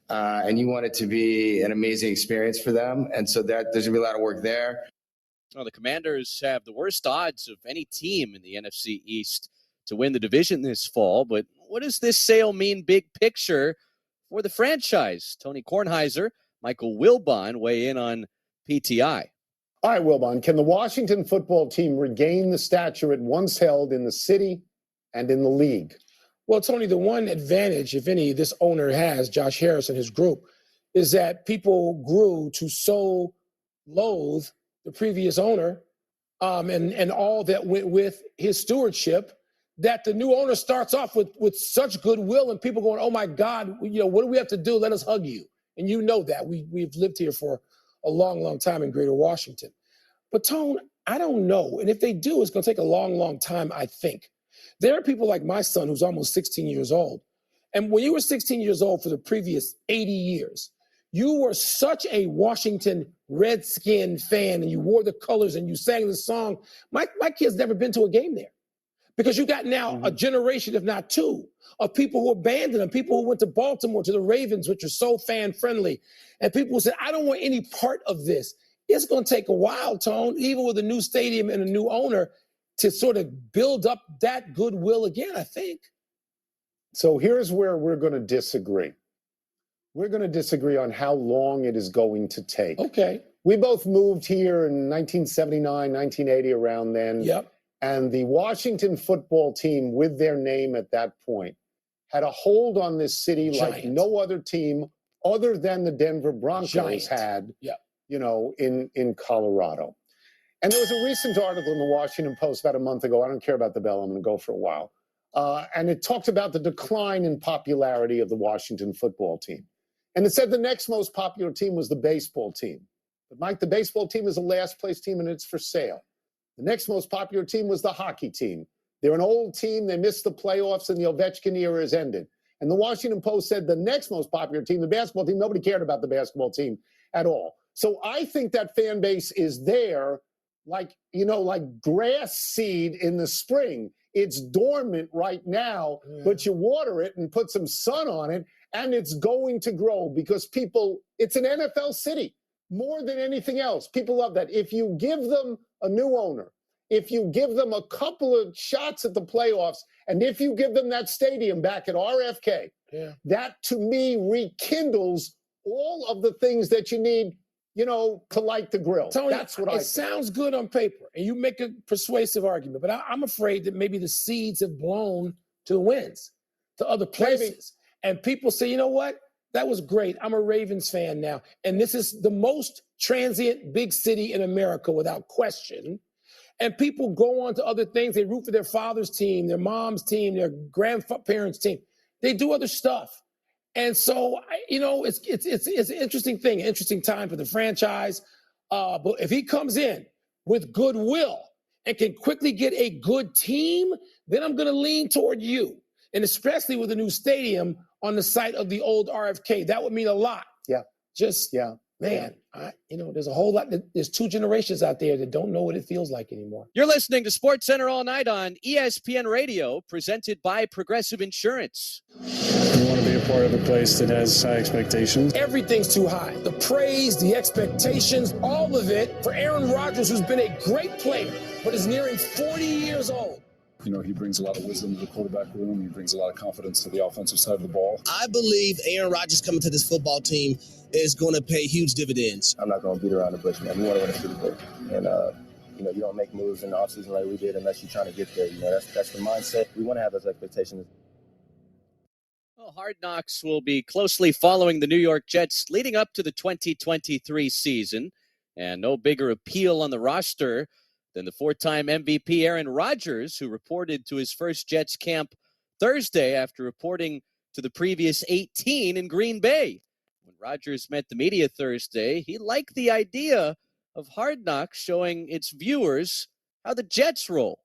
and you want it to be an amazing experience for them. And so that there's going to be a lot of work there. Well, the Commanders have the worst odds of any team in the NFC East to win the division this fall. But what does this sale mean big picture for the franchise? Tony Kornheiser, Michael Wilbon weigh in on PTI. All right, Wilbon, can the Washington football team regain the stature it once held in the city and in the league? Well, Tony, the one advantage, if any, this owner has, Josh Harris and his group, is that people grew to so loathe the previous owner and all that went with his stewardship, that the new owner starts off with such goodwill and people going, oh, my God, what do we have to do? Let us hug you. And you know that. We've lived here for a long, long time in Greater Washington. But, Tone, I don't know. And if they do, it's going to take a long, long time, I think. There are people like my son who's almost 16 years old, And when you were 16 years old for the previous 80 years, you were such a Washington Redskin fan, and you wore the colors and you sang the song. My kid's never been to a game there because you got now a generation, if not two, of people who abandoned them, people who went to Baltimore, to the Ravens, which are so fan-friendly, and people who said, I don't want any part of this. It's going to take a while, Tone, even with a new stadium and a new owner, to sort of build up that goodwill again, I think. So here's where we're going to disagree. We're going to disagree on how long it is going to take. Okay. We both moved here in 1979, 1980, around then. Yep. And the Washington football team, with their name at that point, had a hold on this city like no other team other than the Denver Broncos had, in Colorado. And there was a recent article in the Washington Post about a month ago. I don't care about the Bell. I'm going to go for a while. And it talked about the decline in popularity of the Washington football team. And it said the next most popular team was the baseball team. But, Mike, the baseball team is a last-place team, and it's for sale. The next most popular team was the hockey team. They're an old team. They missed the playoffs, and the Ovechkin era has ended. And the Washington Post said the next most popular team, the basketball team, nobody cared about the basketball team at all. So I think that fan base is there like grass seed in the spring. It's dormant right now, but you water it and put some sun on it, and it's going to grow because it's an NFL city more than anything else. People love that. If you give them a new owner, if you give them a couple of shots at the playoffs, and if you give them that stadium back at RFK, that to me rekindles all of the things that you need, to light the grill. Tony, that's what I think. Sounds good on paper, and you make a persuasive argument, but I'm afraid that maybe the seeds have blown to the winds, to other places. And people say, you know what? That was great. I'm a Ravens fan now. And this is the most transient big city in America without question. And people go on to other things. They root for their father's team, their mom's team, their grandparents' team. They do other stuff. And so, it's an interesting thing, an interesting time for the franchise. But if he comes in with goodwill and can quickly get a good team, then I'm going to lean toward you. And especially with a new stadium on the site of the old RFK, that would mean a lot. Yeah. Man, there's a whole lot. There's two generations out there that don't know what it feels like anymore. You're listening to Sports Center all night on ESPN Radio, presented by Progressive Insurance. We want to be a part of a place that has high expectations. Everything's too high. The praise, the expectations, all of it for Aaron Rodgers, who's been a great player, but is nearing 40 years old. He brings a lot of wisdom to the quarterback room. He brings a lot of confidence to the offensive side of the ball. I believe Aaron Rodgers coming to this football team is going to pay huge dividends. I'm not going to beat around the bush, man. We want to win a Super Bowl. And, you don't make moves in the offseason like we did unless you're trying to get there. That's the mindset. We want to have those expectations. Well, Hard Knocks will be closely following the New York Jets leading up to the 2023 season. And no bigger appeal on the roster than the four-time MVP Aaron Rodgers, who reported to his first Jets camp Thursday after reporting to the previous 18 in Green Bay. When Rodgers met the media Thursday, he liked the idea of Hard Knocks showing its viewers how the Jets roll.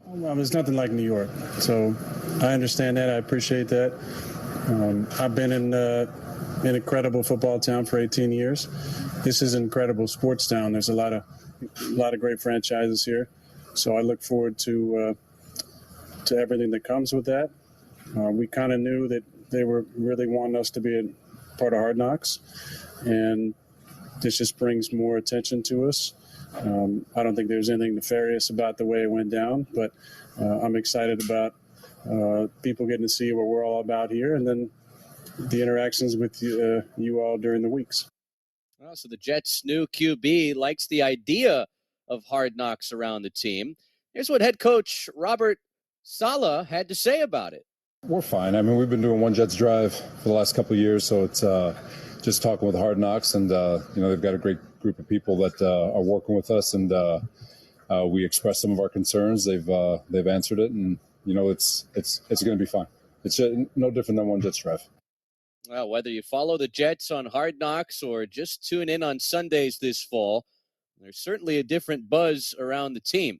Well, there's nothing like New York, so I understand that. I appreciate that. I've been in an incredible football town for 18 years. This is an incredible sports town. There's a lot of great franchises here, so I look forward to everything that comes with that. We kind of knew that they were really wanting us to be a part of Hard Knocks, and this just brings more attention to us. I don't think there's anything nefarious about the way it went down, but I'm excited about people getting to see what we're all about here, and then the interactions with you all during the weeks. Well, so the Jets' new QB likes the idea of Hard Knocks around the team. Here's what head coach Robert Saleh had to say about it. We're fine. I mean, we've been doing One Jets Drive for the last couple of years, so it's just talking with Hard Knocks, and they've got a great group of people that are working with us, and we expressed some of our concerns. They've answered it, and it's going to be fine. It's no different than One Jets Drive. Well, whether you follow the Jets on Hard Knocks or just tune in on Sundays this fall, there's certainly a different buzz around the team.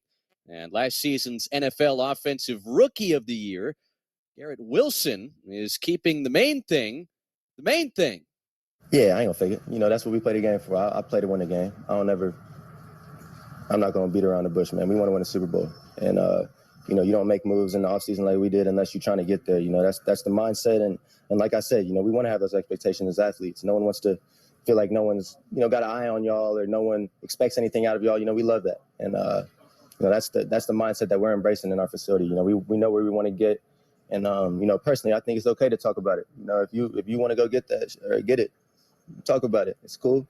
And last season's NFL Offensive Rookie of the Year Garrett Wilson is keeping the main thing the main thing. Yeah, I ain't gonna fake it. That's what we play the game for. I play to win the game. I'm not gonna beat around the bush, man. We want to win a Super Bowl. And, you don't make moves in the offseason like we did unless you're trying to get there. That's the mindset. And like I said, we want to have those expectations as athletes. No one wants to feel like no one's, got an eye on y'all or no one expects anything out of y'all. We love that. And, that's the mindset that we're embracing in our facility. We know where we want to get. And, personally, I think it's okay to talk about it. If you want to go get that or get it, talk about it. It's cool.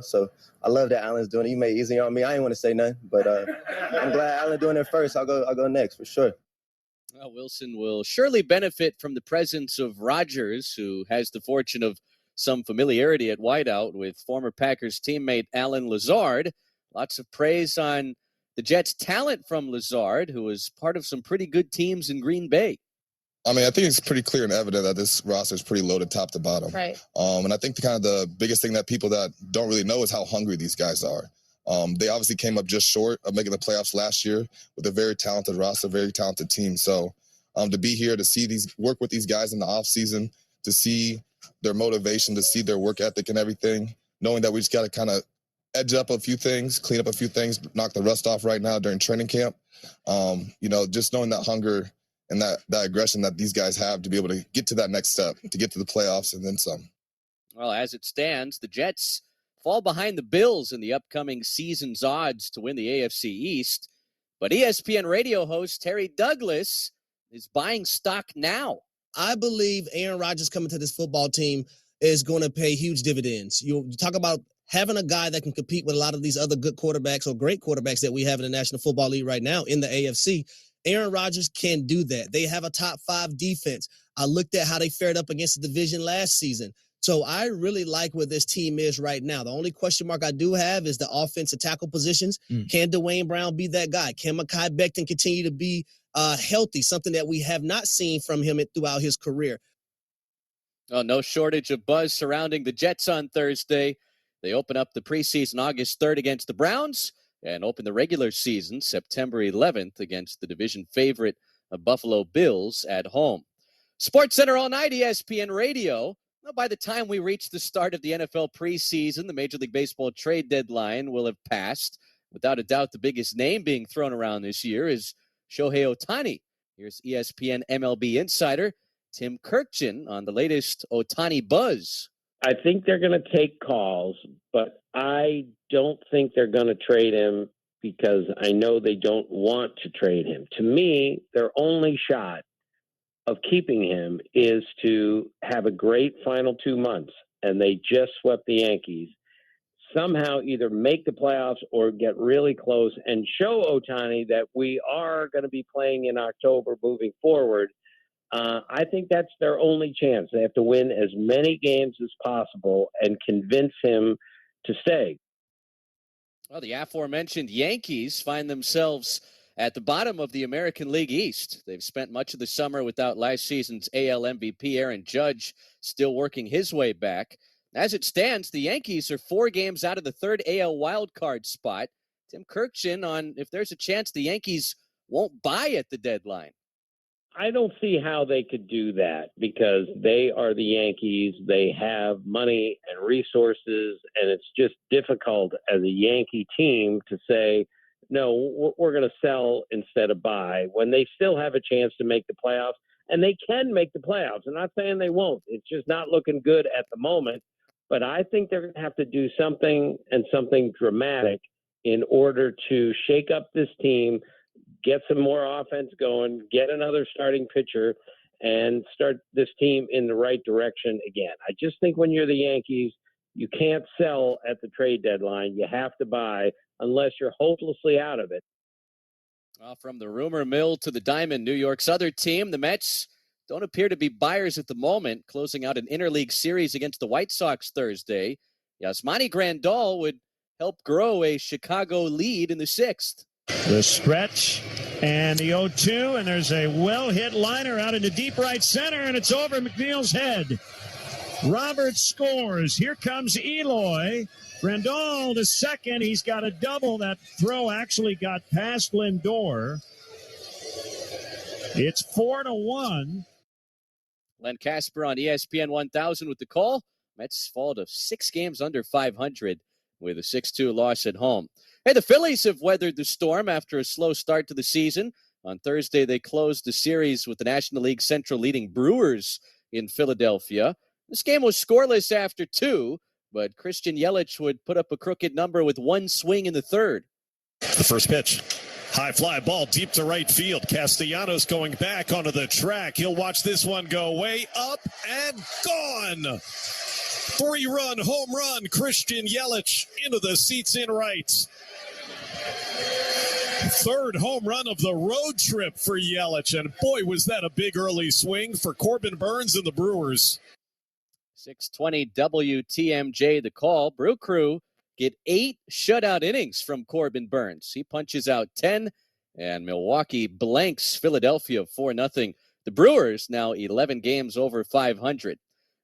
So I love that Allen's doing it. You made it easy on me. I ain't want to say nothing, but I'm glad Allen doing it first. I'll go next for sure. Well, Wilson will surely benefit from the presence of Rodgers, who has the fortune of some familiarity at wideout with former Packers teammate Allen Lazard. Lots of praise on the Jets' talent from Lazard, who was part of some pretty good teams in Green Bay. I mean, I think it's pretty clear and evident that this roster is pretty loaded top to bottom. Right. And I think the biggest thing that people that don't really know is how hungry these guys are. They obviously came up just short of making the playoffs last year with a very talented roster, very talented team. So to be here, to see work with these guys in the offseason, to see their motivation, to see their work ethic and everything, knowing that we just got to kind of edge up a few things, clean up a few things, knock the rust off right now during training camp. Just knowing that hunger and that aggression that these guys have to be able to get to that next step, to get to the playoffs and then some. Well, as it stands, the Jets fall behind the Bills in the upcoming season's odds to win the AFC East. But ESPN radio host Terry Douglas is buying stock now. I believe Aaron Rodgers coming to this football team is going to pay huge dividends. You talk about having a guy that can compete with a lot of these other good quarterbacks or great quarterbacks that we have in the National Football League right now in the AFC. Aaron Rodgers can do that. They have a top 5 defense. I looked at how they fared up against the division last season. So I really like where this team is right now. The only question mark I do have is the offensive tackle positions. Can Dwayne Brown be that guy? Can Mekhi Becton continue to be healthy, something that we have not seen from him throughout his career? Oh, no shortage of buzz surrounding the Jets on Thursday. They open up the preseason August 3rd against the Browns and open the regular season September 11th against the division favorite Buffalo Bills at home. Sports Center all night, ESPN Radio. Well, by the time we reach the start of the NFL preseason, the Major League Baseball trade deadline will have passed. Without a doubt, the biggest name being thrown around this year is Shohei Ohtani. Here's ESPN MLB insider Tim Kirkchin on the latest Ohtani buzz. I think they're going to take calls, but I don't think they're going to trade him because I know they don't want to trade him. To me, their only shot of keeping him is to have a great final 2 months, and they just swept the Yankees. Somehow either make the playoffs or get really close and show Ohtani that we are going to be playing in October moving forward. I think that's their only chance. They have to win as many games as possible and convince him to stay. Well, the aforementioned Yankees find themselves at the bottom of the American League East. They've spent much of the summer without last season's AL MVP Aaron Judge, still working his way back. As it stands, the Yankees are 4 games out of the third AL wildcard spot. Tim Kirkchin on if there's a chance the Yankees won't buy at the deadline. I don't see how they could do that because they are the Yankees. They have money and resources, and it's just difficult as a Yankee team to say, no, we're going to sell instead of buy when they still have a chance to make the playoffs, and they can make the playoffs. I'm not saying they won't. It's just not looking good at the moment, but I think they're going to have to do something and something dramatic in order to shake up this team, get some more offense going, get another starting pitcher, and start this team in the right direction again. I just think when you're the Yankees, you can't sell at the trade deadline. You have to buy unless you're hopelessly out of it. Well, from the rumor mill to the diamond, New York's other team, the Mets don't appear to be buyers at the moment, closing out an interleague series against the White Sox Thursday. Yasmani Grandal would help grow a Chicago lead in the 6th. The stretch and the 0-2, and there's a well-hit liner out into deep right center, and it's over McNeil's head. Roberts scores. Here comes Eloy. Grandal to second. He's got a double. That throw actually got past Lindor. It's 4-1. Len Casper on ESPN 1000 with the call. Mets fall to 6 games under 500 with a 6-2 loss at home. Hey, the Phillies have weathered the storm after a slow start to the season. On Thursday, they closed the series with the National League Central leading Brewers in Philadelphia. This game was scoreless after 2, but Christian Yelich would put up a crooked number with 1 swing in the third. The first pitch. High fly ball deep to right field. Castellanos going back onto the track. He'll watch this one go way up and gone. 3-run home run. Christian Yelich into the seats in right. Third home run of the road trip for Yelich. And boy, was that a big early swing for Corbin Burns and the Brewers. 620 WTMJ the call. Brew Crew get 8 shutout innings from Corbin Burns. He punches out 10, and Milwaukee blanks Philadelphia 4-0. The Brewers now 11 games over 500.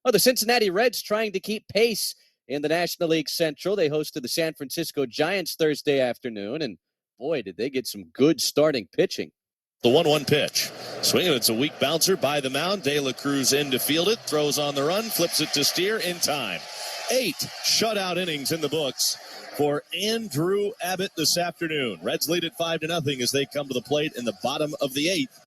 Oh, the Cincinnati Reds trying to keep pace in the National League Central. They hosted the San Francisco Giants Thursday afternoon, and boy, did they get some good starting pitching. The 1-1 pitch. Swinging, it's a weak bouncer by the mound. De La Cruz in to field it. Throws on the run. Flips it to Steer in time. 8 shutout innings in the books for Andrew Abbott this afternoon. Reds lead at 5-0 as they come to the plate in the bottom of the 8th.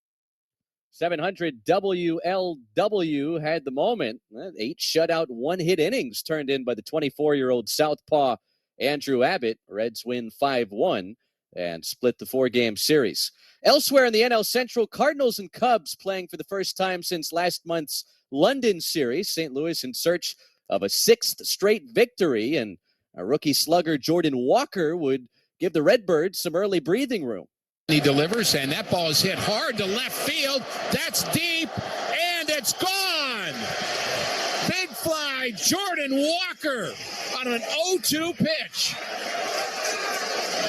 700 WLW had the moment. 8 shutout, 1-hit innings turned in by the 24-year-old southpaw Andrew Abbott. Reds win 5-1 and split the 4-game series. Elsewhere in the NL Central, Cardinals and Cubs playing for the first time since last month's London series. St. Louis in search of a 6th straight victory, and a rookie slugger Jordan Walker would give the Redbirds some early breathing room. He delivers, and that ball is hit hard to left field. That's deep, and it's gone. Big fly, Jordan Walker on an 0-2 pitch.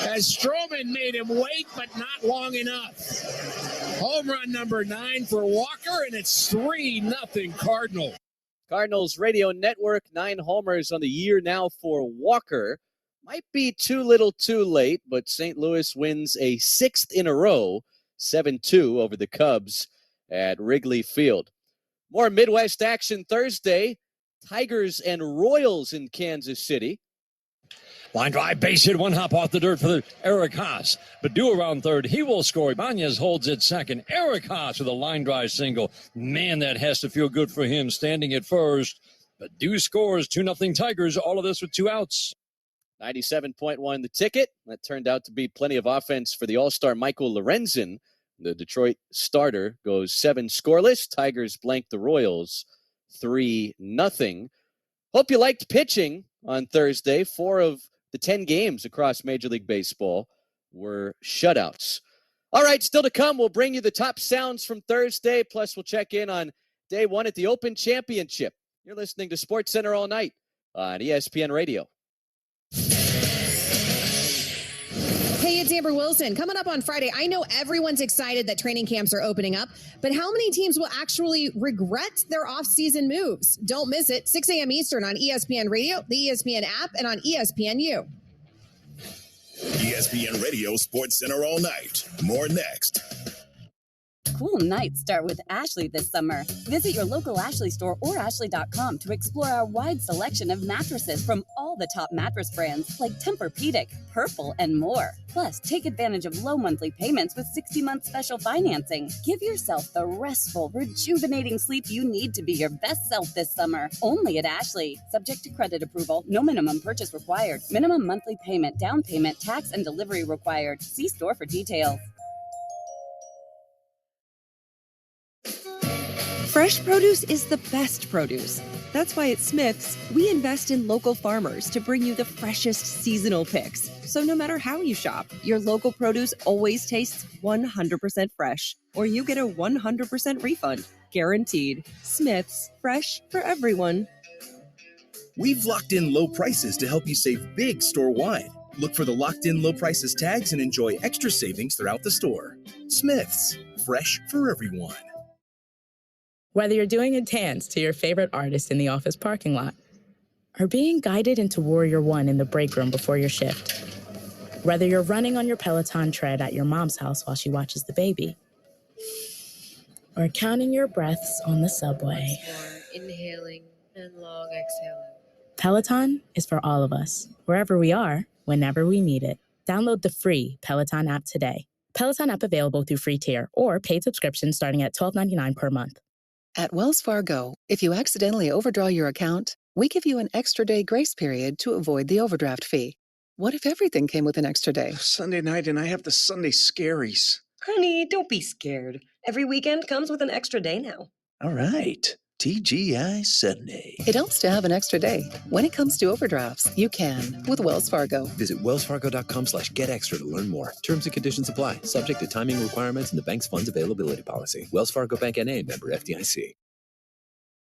As Stroman made him wait, but not long enough. Home run number 9 for Walker, and it's 3-0 Cardinals. Cardinals Radio Network, 9 homers on the year now for Walker. Might be too little too late, but St. Louis wins a 6th in a row, 7-2 over the Cubs at Wrigley Field. More Midwest action Thursday. Tigers and Royals in Kansas City. Line drive, base hit, 1 hop off the dirt for Eric Haas. Badu around third. He will score. Ibanez holds at second. Eric Haas with a line drive single. Man, that has to feel good for him standing at first. Badu scores 2-0 Tigers. All of this with 2 outs. 97.1 the ticket. That turned out to be plenty of offense for the All-Star Michael Lorenzen. The Detroit starter goes 7 scoreless. Tigers blank the Royals 3-0. Hope you liked pitching on Thursday. 4 of the 10 games across Major League Baseball were shutouts. All right, still to come, we'll bring you the top sounds from Thursday, plus we'll check in on day 1 at the Open Championship. You're listening to SportsCenter all night on ESPN Radio. Hey, it's Amber Wilson. Coming up on Friday, I know everyone's excited that training camps are opening up, but how many teams will actually regret their off-season moves? Don't miss it. 6 a.m. Eastern on ESPN Radio, the ESPN app, and on ESPNU. ESPN Radio SportsCenter all night. More next. Cool nights start with Ashley this summer. Visit your local Ashley store or Ashley.com to explore our wide selection of mattresses from all the top mattress brands like Tempur-Pedic, Purple, and more. Plus, take advantage of low monthly payments with 60-month special financing. Give yourself the restful, rejuvenating sleep you need to be your best self this summer. Only at Ashley. Subject to credit approval. No minimum purchase required. Minimum monthly payment, down payment, tax, and delivery required. See store for details. Fresh produce is the best produce. That's why at Smith's, we invest in local farmers to bring you the freshest seasonal picks. So no matter how you shop, your local produce always tastes 100% fresh, or you get a 100% refund, guaranteed. Smith's, fresh for everyone. We've locked in low prices to help you save big store-wide. Look for the locked in low prices tags and enjoy extra savings throughout the store. Smith's, fresh for everyone. Whether you're doing a dance to your favorite artist in the office parking lot, or being guided into Warrior One in the break room before your shift, whether you're running on your Peloton tread at your mom's house while she watches the baby, or counting your breaths on the subway. Inhaling and long exhaling. Peloton is for all of us, wherever we are, whenever we need it. Download the free Peloton app today. Peloton app available through free tier or paid subscription starting at $12.99 per month. At Wells Fargo, if you accidentally overdraw your account, we give you an extra day grace period to avoid the overdraft fee. What if everything came with an extra day? Sunday night and I have the Sunday scaries. Honey, don't be scared. Every weekend comes with an extra day now. All right. TGI Sunday. It helps to have an extra day. When it comes to overdrafts, you can with Wells Fargo. Visit wellsfargo.com/getextra to learn more. Terms and conditions apply. Subject to timing requirements and the bank's funds availability policy. Wells Fargo Bank N.A. member FDIC.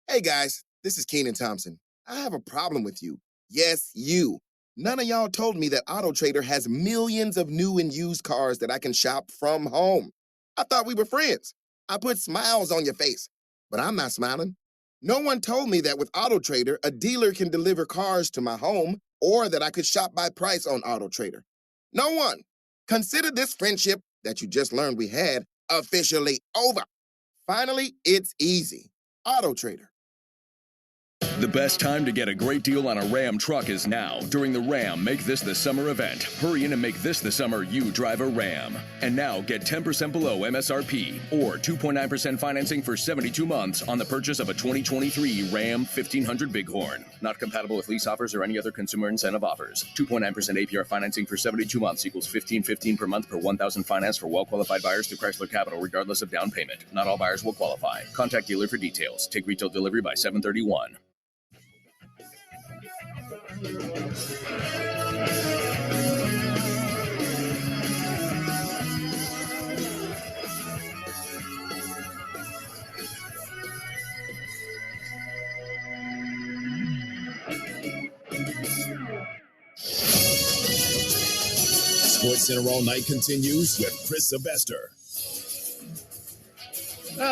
Hey guys, this is Keenan Thompson. I have a problem with you. Yes, you. None of y'all told me that AutoTrader has millions of new and used cars that I can shop from home. I thought we were friends. I put smiles on your face, but I'm not smiling. No one told me that with AutoTrader, a dealer can deliver cars to my home or that I could shop by price on AutoTrader. No one. Consider this friendship that you just learned we had officially over. Finally, it's easy. AutoTrader. The best time to get a great deal on a Ram truck is now, during the Ram Make This the Summer event. Hurry in and make this the summer you drive a Ram. And now get 10% below MSRP or 2.9% financing for 72 months on the purchase of a 2023 Ram 1500 Bighorn. Not compatible with lease offers or any other consumer incentive offers. 2.9% APR financing for 72 months equals $15.15 per month per 1,000 finance for well-qualified buyers through Chrysler Capital regardless of down payment. Not all buyers will qualify. Contact dealer for details. Take retail delivery by 7/31. Sports Center All Night continues with Chris Sylvester.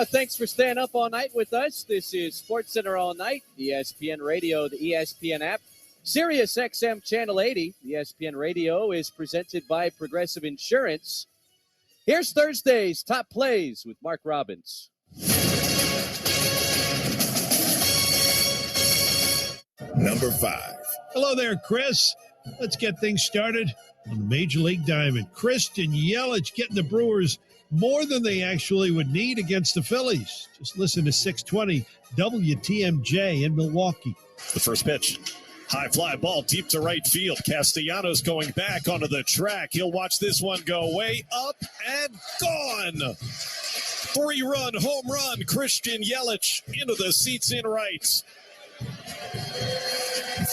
Thanks for staying up all night with us. This is Sports Center All Night, ESPN Radio, the ESPN app, Sirius XM Channel 80. ESPN Radio is presented by Progressive Insurance. Here's Thursday's top plays with Mark Robbins. Number 5. Hello there, Chris. Let's get things started on the Major League Diamond. Christian Yelich getting the Brewers more than they actually would need against the Phillies. Just listen to 620 WTMJ in Milwaukee. The first pitch. High fly ball deep to right field. Castellanos going back onto the track. He'll watch this one go way up and gone. 3-run home run. Christian Yelich into the seats in right.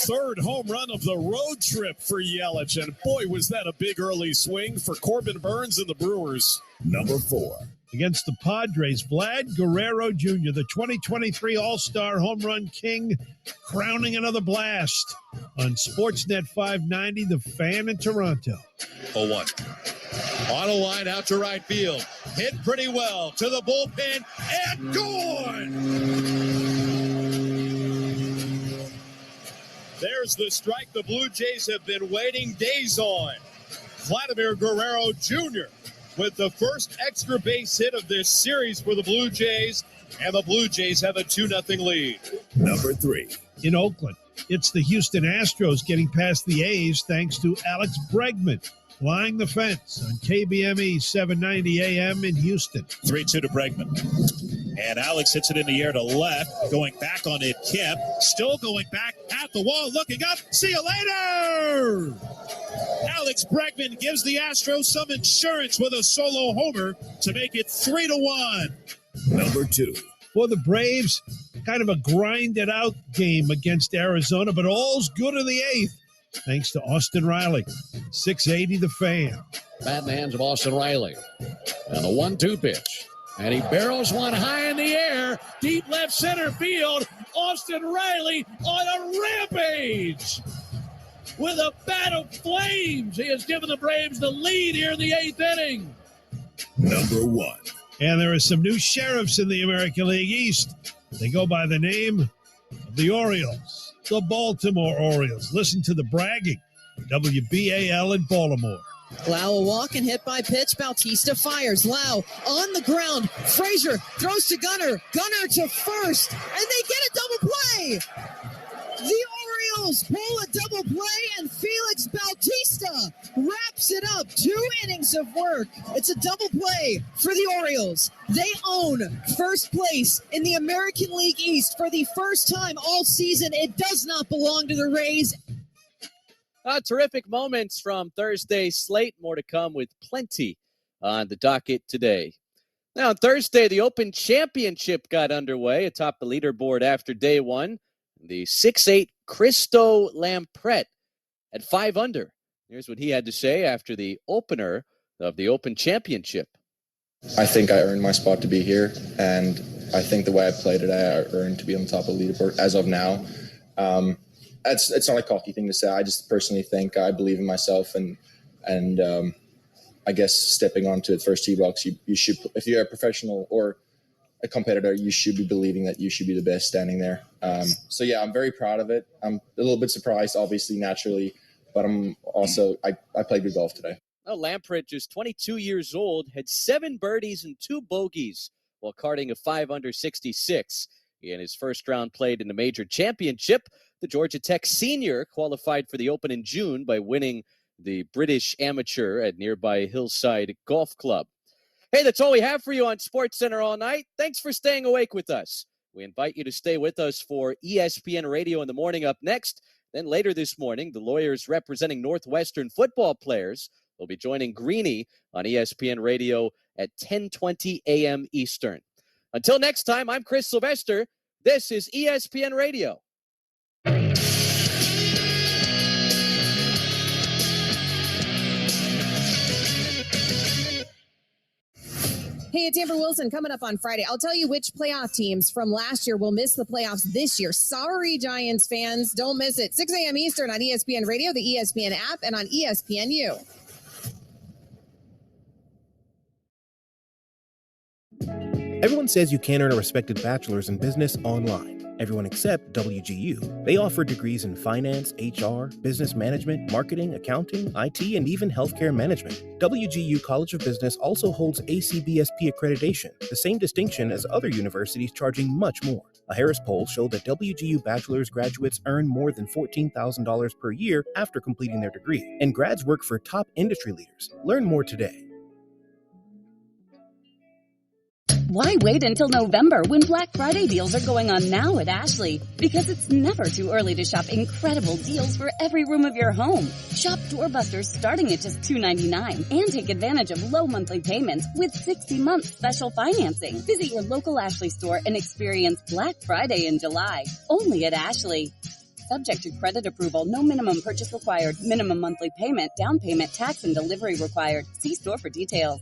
Third home run of the road trip for Yelich. And boy, was that a big early swing for Corbin Burns and the Brewers. Number 4. Against the Padres, Vlad Guerrero Jr., the 2023 All-Star Home Run King, crowning another blast on Sportsnet 590, The Fan in Toronto. 0-1. On a line out to right field. Hit pretty well to the bullpen and gone! There's the strike the Blue Jays have been waiting days on. Vladimir Guerrero Jr. with the first extra base hit of this series for the Blue Jays, and the Blue Jays have a 2-0 lead. Number 3. In Oakland, it's the Houston Astros getting past the A's thanks to Alex Bregman flying the fence on KBME 790 AM in Houston. 3-2 to Bregman. And Alex hits it in the air to left, going back on it. Kemp still going back at the wall, looking up. See you later! Alex Bregman gives the Astros some insurance with a solo homer to make it 3-1. Number 2. For the Braves, kind of a grinded-out game against Arizona, but all's good in the 8th, thanks to Austin Riley. 680 The Fan. Bat in the hands of Austin Riley. And the 1-2 pitch. And he barrels one high in the air, deep left center field. Austin Riley on a rampage with a bat of flames. He has given the Braves the lead here in the 8th inning. Number 1. And there are some new sheriffs in the American League East. They go by the name of the Orioles, the Baltimore Orioles. Listen to the bragging. WBAL in Baltimore. Lau a walk and hit by pitch. Bautista fires. Lau on the ground. Frazier throws to Gunner. Gunner to first. And they get a double play. The Orioles pull a double play, and Felix Bautista wraps it up. 2 innings of work. It's a double play for the Orioles. They own first place in the American League East for the first time all season. It does not belong to the Rays. Terrific moments from Thursday's slate. More to come with plenty on the docket today. Now, on Thursday, the Open Championship got underway atop the leaderboard after day one. The 6'8" Cristo Lamprette at 5 under. Here's what he had to say after the opener of the Open Championship. I think I earned my spot to be here, and I think the way I played today, I earned to be on top of the leaderboard as of now. It's not a cocky thing to say. I just personally think I believe in myself, and I guess stepping onto the first tee box, you should, if you're a professional or a competitor, you should be believing that you should be the best standing there. So yeah, I'm very proud of it. I'm a little bit surprised, obviously, naturally, but I'm also, I played good golf today. Well, Lamprette, just 22 years old, had 7 birdies and 2 bogeys while carding a 5 under 66. In his first round played in the major championship, the Georgia Tech senior qualified for the Open in June by winning the British Amateur at nearby Hillside Golf Club. Hey, that's all we have for you on SportsCenter all night. Thanks for staying awake with us. We invite you to stay with us for ESPN Radio in the morning up next. Then later this morning, the lawyers representing Northwestern football players will be joining Greeny on ESPN Radio at 10:20 a.m. Eastern. Until next time, I'm Chris Sylvester. This is ESPN Radio. Hey, it's Amber Wilson coming up on Friday. I'll tell you which playoff teams from last year will miss the playoffs this year. Sorry, Giants fans. Don't miss it. 6 a.m. Eastern on ESPN Radio, the ESPN app, and on ESPNU. Everyone says you can't earn a respected bachelor's in business online. Everyone except WGU. They offer degrees in finance, HR, business management, marketing, accounting, IT, and even healthcare management. WGU College of Business also holds ACBSP accreditation, the same distinction as other universities, charging much more. A Harris poll showed that WGU bachelor's graduates earn more than $14,000 per year after completing their degree, and grads work for top industry leaders. Learn more today. Why wait until November when Black Friday deals are going on now at Ashley? Because it's never too early to shop incredible deals for every room of your home. Shop doorbusters starting at just $2.99 and take advantage of low monthly payments with 60-month special financing. Visit your local Ashley store and experience Black Friday in July. Only at Ashley. Subject to credit approval. No minimum purchase required. Minimum monthly payment, down payment, tax, and delivery required. See store for details.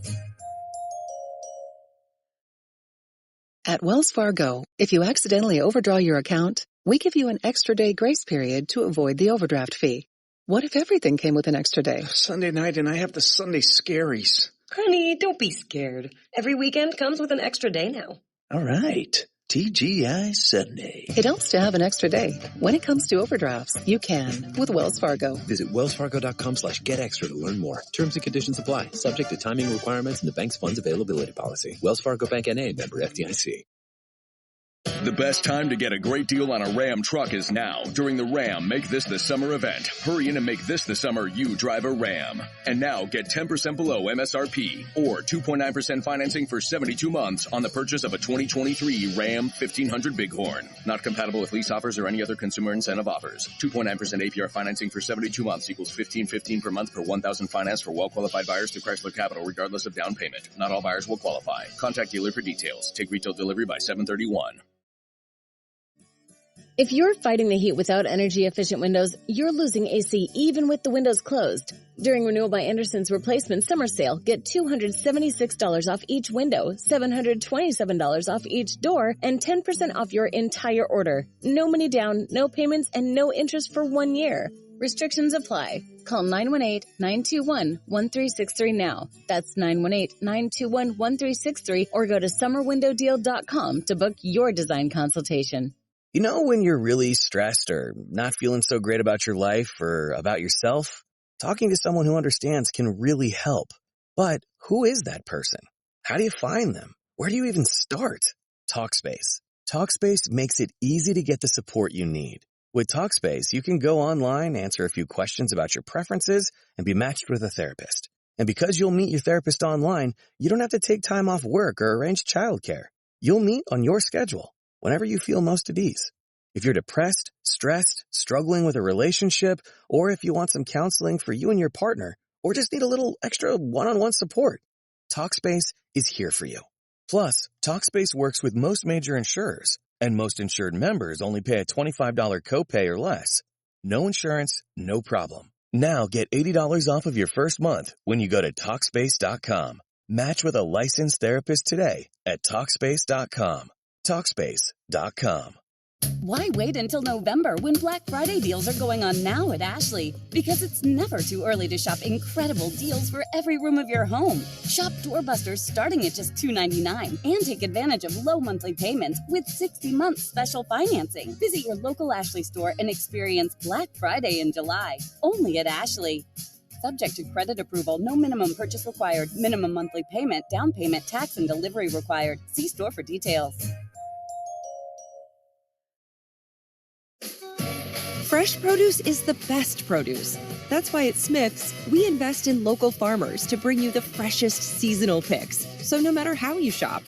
At Wells Fargo, if you accidentally overdraw your account, we give you an extra day grace period to avoid the overdraft fee. What if everything came with an extra day? Sunday night and I have the Sunday scaries. Honey, don't be scared. Every weekend comes with an extra day now. All right. TGI Sunday. It helps to have an extra day. When it comes to overdrafts, you can with Wells Fargo. Visit wellsfargo.com/getextra to learn more. Terms and conditions apply. Subject to timing requirements and the bank's funds availability policy. Wells Fargo Bank N.A. member FDIC. The best time to get a great deal on a Ram truck is now. During the Ram Make This the Summer event. Hurry in and make this the summer you drive a Ram. And now get 10% below MSRP or 2.9% financing for 72 months on the purchase of a 2023 Ram 1500 Bighorn. Not compatible with lease offers or any other consumer incentive offers. 2.9% APR financing for 72 months equals $1,515 per month per 1,000 finance for well-qualified buyers through Chrysler Capital regardless of down payment. Not all buyers will qualify. Contact dealer for details. Take retail delivery by 7/31. If you're fighting the heat without energy-efficient windows, you're losing AC even with the windows closed. During Renewal by Anderson's replacement summer sale, get $276 off each window, $727 off each door, and 10% off your entire order. No money down, no payments, and no interest for 1 year. Restrictions apply. Call 918-921-1363 now. That's 918-921-1363 or go to summerwindowdeal.com to book your design consultation. You know when you're really stressed or not feeling so great about your life or about yourself? Talking to someone who understands can really help. But who is that person? How do you find them? Where do you even start? Talkspace. Talkspace makes it easy to get the support you need. With Talkspace, you can go online, answer a few questions about your preferences, and be matched with a therapist. And because you'll meet your therapist online, you don't have to take time off work or arrange childcare. You'll meet on your schedule, whenever you feel most at ease. If you're depressed, stressed, struggling with a relationship, or if you want some counseling for you and your partner, or just need a little extra one-on-one support, Talkspace is here for you. Plus, Talkspace works with most major insurers, and most insured members only pay a $25 copay or less. No insurance, no problem. Now get $80 off of your first month when you go to Talkspace.com. Match with a licensed therapist today at Talkspace.com. Talkspace.com. Why wait until November when Black Friday deals are going on now at Ashley? Because it's never too early to shop incredible deals for every room of your home. Shop doorbusters starting at just $2.99 and take advantage of low monthly payments with 60 months special financing. Visit your local Ashley store and experience Black Friday in July, only at Ashley. Subject to credit approval, no minimum purchase required, minimum monthly payment, down payment, tax, and delivery required. See store for details. Fresh produce is the best produce. That's why at Smith's, we invest in local farmers to bring you the freshest seasonal picks. So no matter how you shop.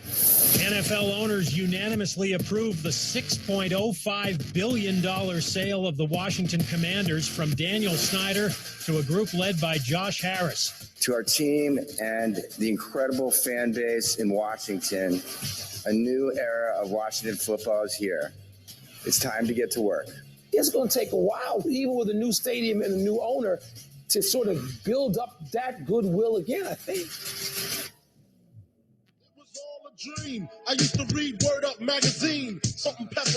NFL owners unanimously approved the $6.05 billion sale of the Washington Commanders from Daniel Snyder to a group led by Josh Harris. To our team and the incredible fan base in Washington, a new era of Washington football is here. It's time to get to work. It's going to take a while, even with a new stadium and a new owner, to sort of build up that goodwill again, I think. Dream. I used to read Word Up magazine.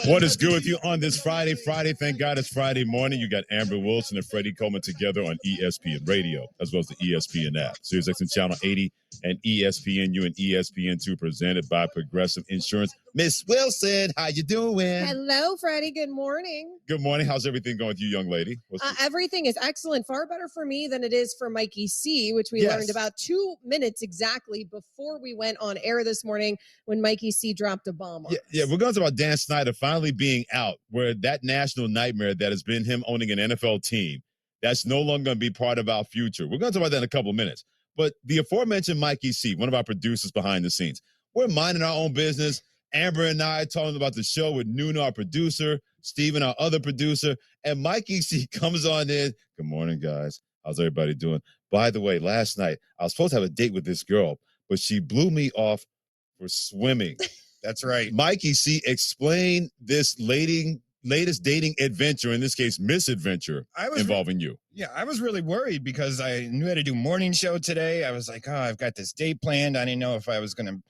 What is good with you on this Friday? Thank God it's Friday morning. You got Amber Wilson and Freddie Coleman together on ESPN Radio, as well as the ESPN app. SiriusXM Channel 80 and ESPNU and ESPN2 presented by Progressive Insurance. Miss Wilson, how you doing? Hello, Freddie. Good morning. Good morning. How's everything going with you, young lady? Everything is excellent. Far better for me than it is for Mikey C, which we learned about 2 minutes exactly before we went on air this morning when Mikey C dropped a bomb on us. Yeah, we're going to talk about Dan Snyder finally being out, where that national nightmare that has been him owning an NFL team, that's no longer going to be part of our future. We're going to talk about that in a couple of minutes. But the aforementioned Mikey C, one of our producers behind the scenes, we're minding our own business. Amber and I talking about the show with Nuno, our producer, Steven, our other producer, and Mikey C comes on in. Good morning, guys. How's everybody doing? By the way, last night, I was supposed to have a date with this girl, but she blew me for swimming. That's right. Mikey C, explain this latest dating adventure, in this case, misadventure, involving you. Yeah, I was really worried because I knew I had to do morning show today. I was like, I've got this date planned. I didn't know if I was going to,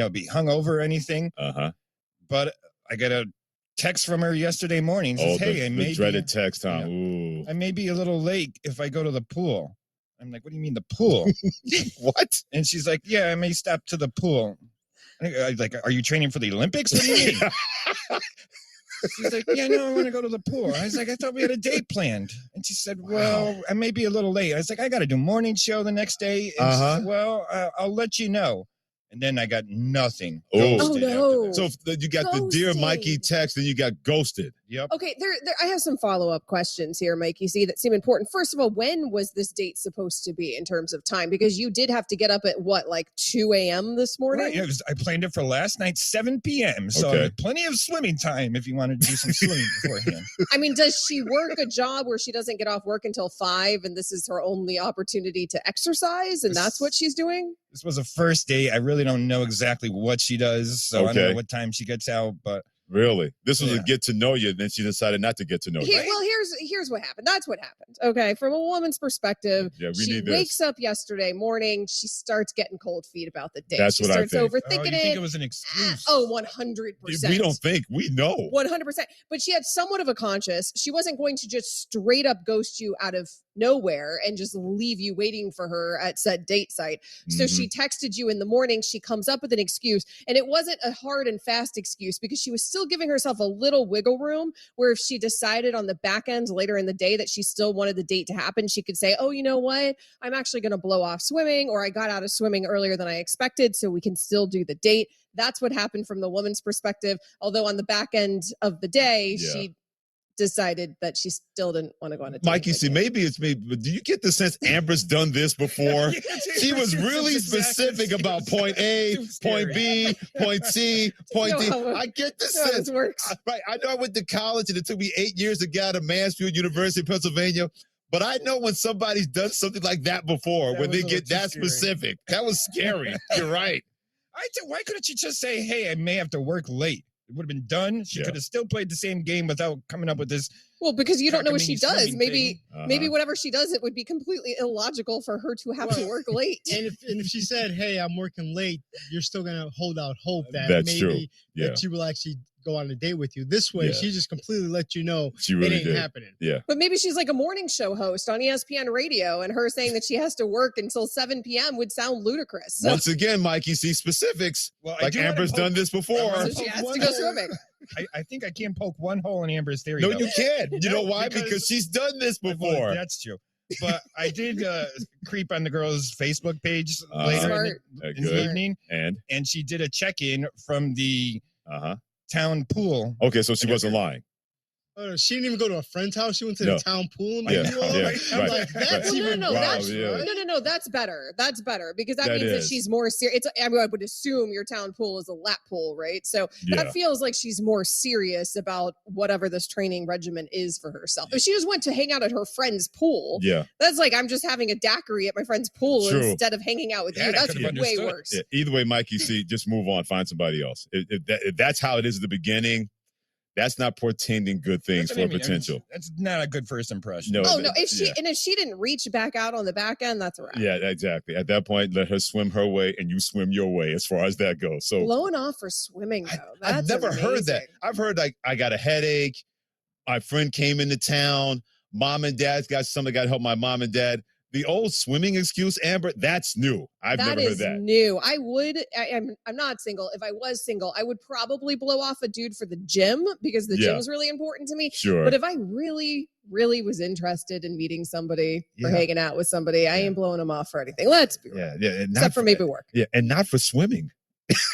be hungover or anything. Uh-huh. But I got a text from her yesterday morning. Says, the dreaded text, huh? Ooh. I may be a little late if I go to the pool. I'm like, what do you mean the pool? What? And she's like, yeah, I may stop to the pool. I was like, are you training for the Olympics? What do you mean? She's like, yeah, no, I want to go to the pool. I was like, I thought we had a date planned. And she said, well, I may be a little late. I was like, I got to do morning show the next day. And she said, well, I'll let you know. And then I got nothing. Oh, no. So you got the Dear Mikey text, and you got ghosted. Yep. Okay, I have some follow-up questions here, Mikey C, that seem important. First of all, when was this date supposed to be in terms of time? Because you did have to get up at, 2 a.m. this morning? Right, I planned it for last night, 7 p.m. So plenty of swimming time if you wanted to do some swimming beforehand. I mean, does she work a job where she doesn't get off work until 5 and this is her only opportunity to exercise and that's what she's doing? This was a first date. I really don't know exactly what she does. So I don't know what time she gets out, but. Really? This was a get to know you, and then she decided not to get to know you. Well, here's what happened. That's what happened. Okay, from a woman's perspective, she wakes up yesterday morning. She starts getting cold feet about the date. That's she what I starts think. overthinking you it. think it was an excuse? 100%. We don't think. We know. 100%. But she had somewhat of a conscience. She wasn't going to just straight up ghost you out of nowhere and just leave you waiting for her at said date site. So she texted you in the morning. She comes up with an excuse, and it wasn't a hard and fast excuse because she was still giving herself a little wiggle room where if she decided on the back end later in the day that she still wanted the date to happen, she could say, oh, you know what? I'm actually going to blow off swimming, or I got out of swimming earlier than I expected, so we can still do the date. That's what happened from the woman's perspective. Although on the back end of the day, she decided that she still didn't want to go on a date. Mikey, see, maybe it's me, but do you get the sense Amber's done this before? She was really specific about point A, point B, point C, point D. I get the sense. Right, I know I went to college and it took me 8 years to get out of Mansfield University, Pennsylvania. But I know when somebody's done something like that before, when they get that specific. That was scary. You're right. Why couldn't she just say, hey, I may have to work late? It would have been done. She could have still played the same game without coming up with this. Well, because you don't know what she does. Maybe maybe whatever she does, it would be completely illogical for her to have to work late. And if she said, hey, I'm working late, you're still going to hold out hope that That's maybe true. that she will actually go on a date with you. This way, she just completely let you know she really it ain't happening. Yeah. But maybe she's like a morning show host on ESPN radio, and her saying that she has to work until 7 p.m. would sound ludicrous. Once again, Mikey, see specifics. Well, like Amber's done this before. So she has to go swimming. I think I can poke one hole in Amber's theory. No, though. you can't. You know why? Because she's done this before. Well, that's true. But I did creep on the girl's Facebook page later in the evening. And she did a check-in from the town pool. Okay, so she wasn't lying. Oh, no, she didn't even go to a friend's house. She went to the town pool. And I'm like, that's even No, that's better. That's better because that means that she's more serious. I would assume your town pool is a lap pool, right? So that feels like she's more serious about whatever this training regimen is for herself. If she just went to hang out at her friend's pool, that's like I'm just having a daiquiri at my friend's pool instead of hanging out with you. That's way worse. Yeah. Either way, Mikey, see, just move on, find somebody else. If that's how it is at the beginning, that's not portending good things for potential. That's not a good first impression. No, if she didn't reach back out on the back end, that's a wrap. Yeah, exactly. At that point, let her swim her way and you swim your way as far as that goes. So blowing off for swimming, though. I've never heard that. I've heard like I got a headache. My friend came into town. Mom and dad's got something. Got to help my mom and dad. The old swimming excuse, Amber, that's new. I've never heard that. That is new. I'm not single. If I was single, I would probably blow off a dude for the gym because the gym's really important to me. Sure. But if I really, really was interested in meeting somebody or hanging out with somebody, I ain't blowing them off for anything. Let's be real. Except for maybe work. Yeah, and not for swimming.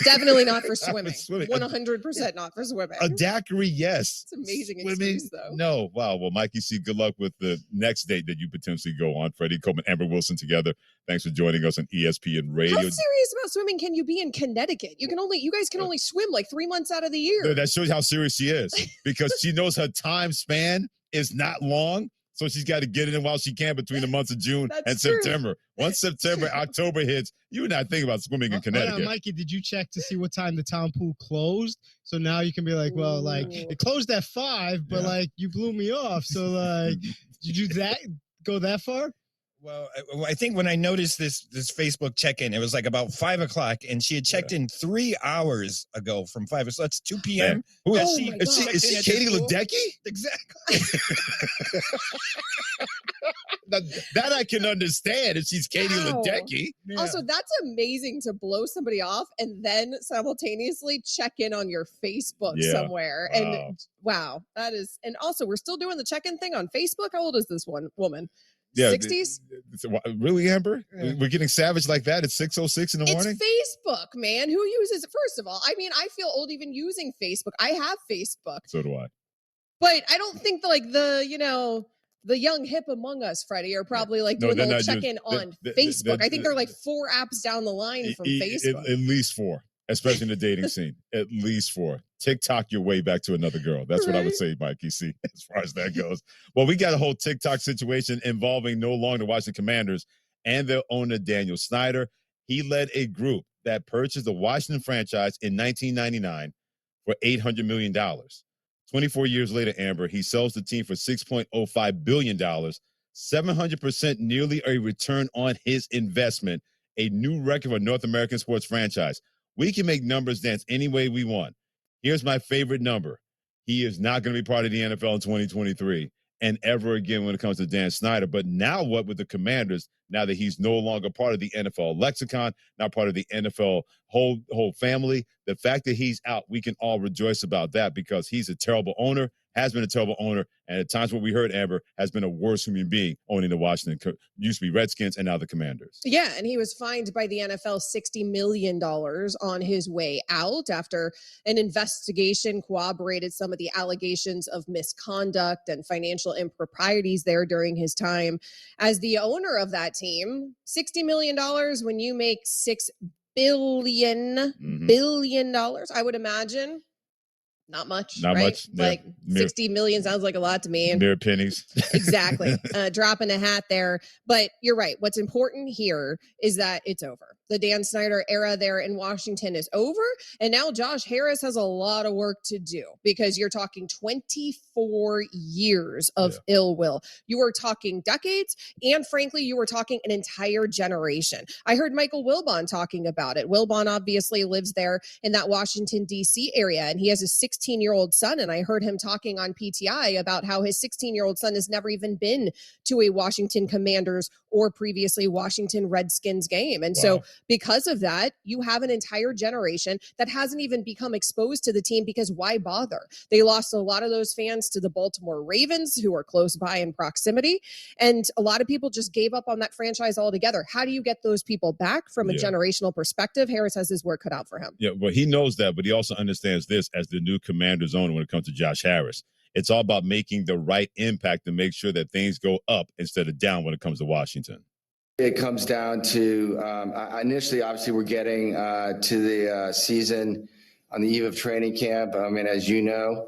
Definitely not for swimming. 100% not for swimming. A daiquiri, yes. It's amazing Swimming, excuse, though. No. Wow. Well, Mikey C, good luck with the next date that you potentially go on. Freddie Coleman, Amber Wilson together. Thanks for joining us on ESPN Radio. How serious about swimming can you be in Connecticut? You guys can only swim like 3 months out of the year. That shows how serious she is because she knows her time span is not long. So she's got to get it in while she can between the months of June and September. Once September, October hits, you're not thinking about swimming in Connecticut. Mikey, did you check to see what time the town pool closed? So now you can be like, well, like it closed at 5, but like you blew me off. So like, did you go that far? Well, I think when I noticed this Facebook check-in, it was like about 5 o'clock, and she had checked in 3 hours ago from 5. So that's 2 p.m. Who is she? Is she Katie Ledecky? Exactly. that I can understand if she's Katie Ledecky. Yeah. Also, that's amazing to blow somebody off and then simultaneously check in on your Facebook somewhere. Wow. And wow, that is. And also, we're still doing the check-in thing on Facebook. How old is this woman? 60s? Really, Amber? Yeah. We're getting savage like that at 6:06 in the morning? It's Facebook, man. Who uses it? First of all, I mean, I feel old even using Facebook. I have Facebook. So do I. But I don't think the young hip among us, Freddie, are probably like doing the check-in on Facebook. I think they're like 4 apps down the line from Facebook. At least 4, especially in the dating scene. At least 4. TikTok your way back to another girl. That's what I would say, Mikey C, as far as that goes. Well, we got a whole TikTok situation involving no longer the Washington Commanders and their owner, Daniel Snyder. He led a group that purchased the Washington franchise in 1999 for $800 million. 24 years later, Amber, he sells the team for $6.05 billion, 700% nearly a return on his investment, a new record for a North American sports franchise. We can make numbers dance any way we want. Here's my favorite number. He is not going to be part of the NFL in 2023. and ever again when it comes to Dan Snyder. But now what with the Commanders, now that he's no longer part of the NFL lexicon, not part of the NFL whole family, the fact that he's out, we can all rejoice about that because he's a terrible owner, has been a terrible owner, and at times what we heard, Amber, has been a worse human being owning the Washington, used to be Redskins and now the Commanders. Yeah, and he was fined by the NFL $60 million on his way out after an investigation corroborated some of the allegations of misconduct and financial improprieties there during his time as the owner of that team. $60 million when you make $6 billion, billion dollars, I would imagine. Not much, Not right? much. Yeah. Like 60 million sounds like a lot to me. Mere pennies. Exactly. Dropping a hat there. But you're right. What's important here is that it's over. The Dan Snyder era there in Washington is over. And now Josh Harris has a lot of work to do because you're talking 24 years of ill will. You are talking decades. And frankly, you were talking an entire generation. I heard Michael Wilbon talking about it. Wilbon obviously lives there in that Washington, D.C. area, and he has a 16-year-old son. And I heard him talking on PTI about how his 16-year-old son has never even been to a Washington Commanders or previously Washington Redskins game. And so because of that, you have an entire generation that hasn't even become exposed to the team because why bother? They lost a lot of those fans to the Baltimore Ravens, who are close by in proximity. And a lot of people just gave up on that franchise altogether. How do you get those people back from a generational perspective? Harris has his work cut out for him. Yeah, well, he knows that, but he also understands this as the new Commanders owner when it comes to Josh Harris. It's all about making the right impact to make sure that things go up instead of down when it comes to Washington. It comes down to initially, obviously, we're getting to the season on the eve of training camp. I mean, as you know,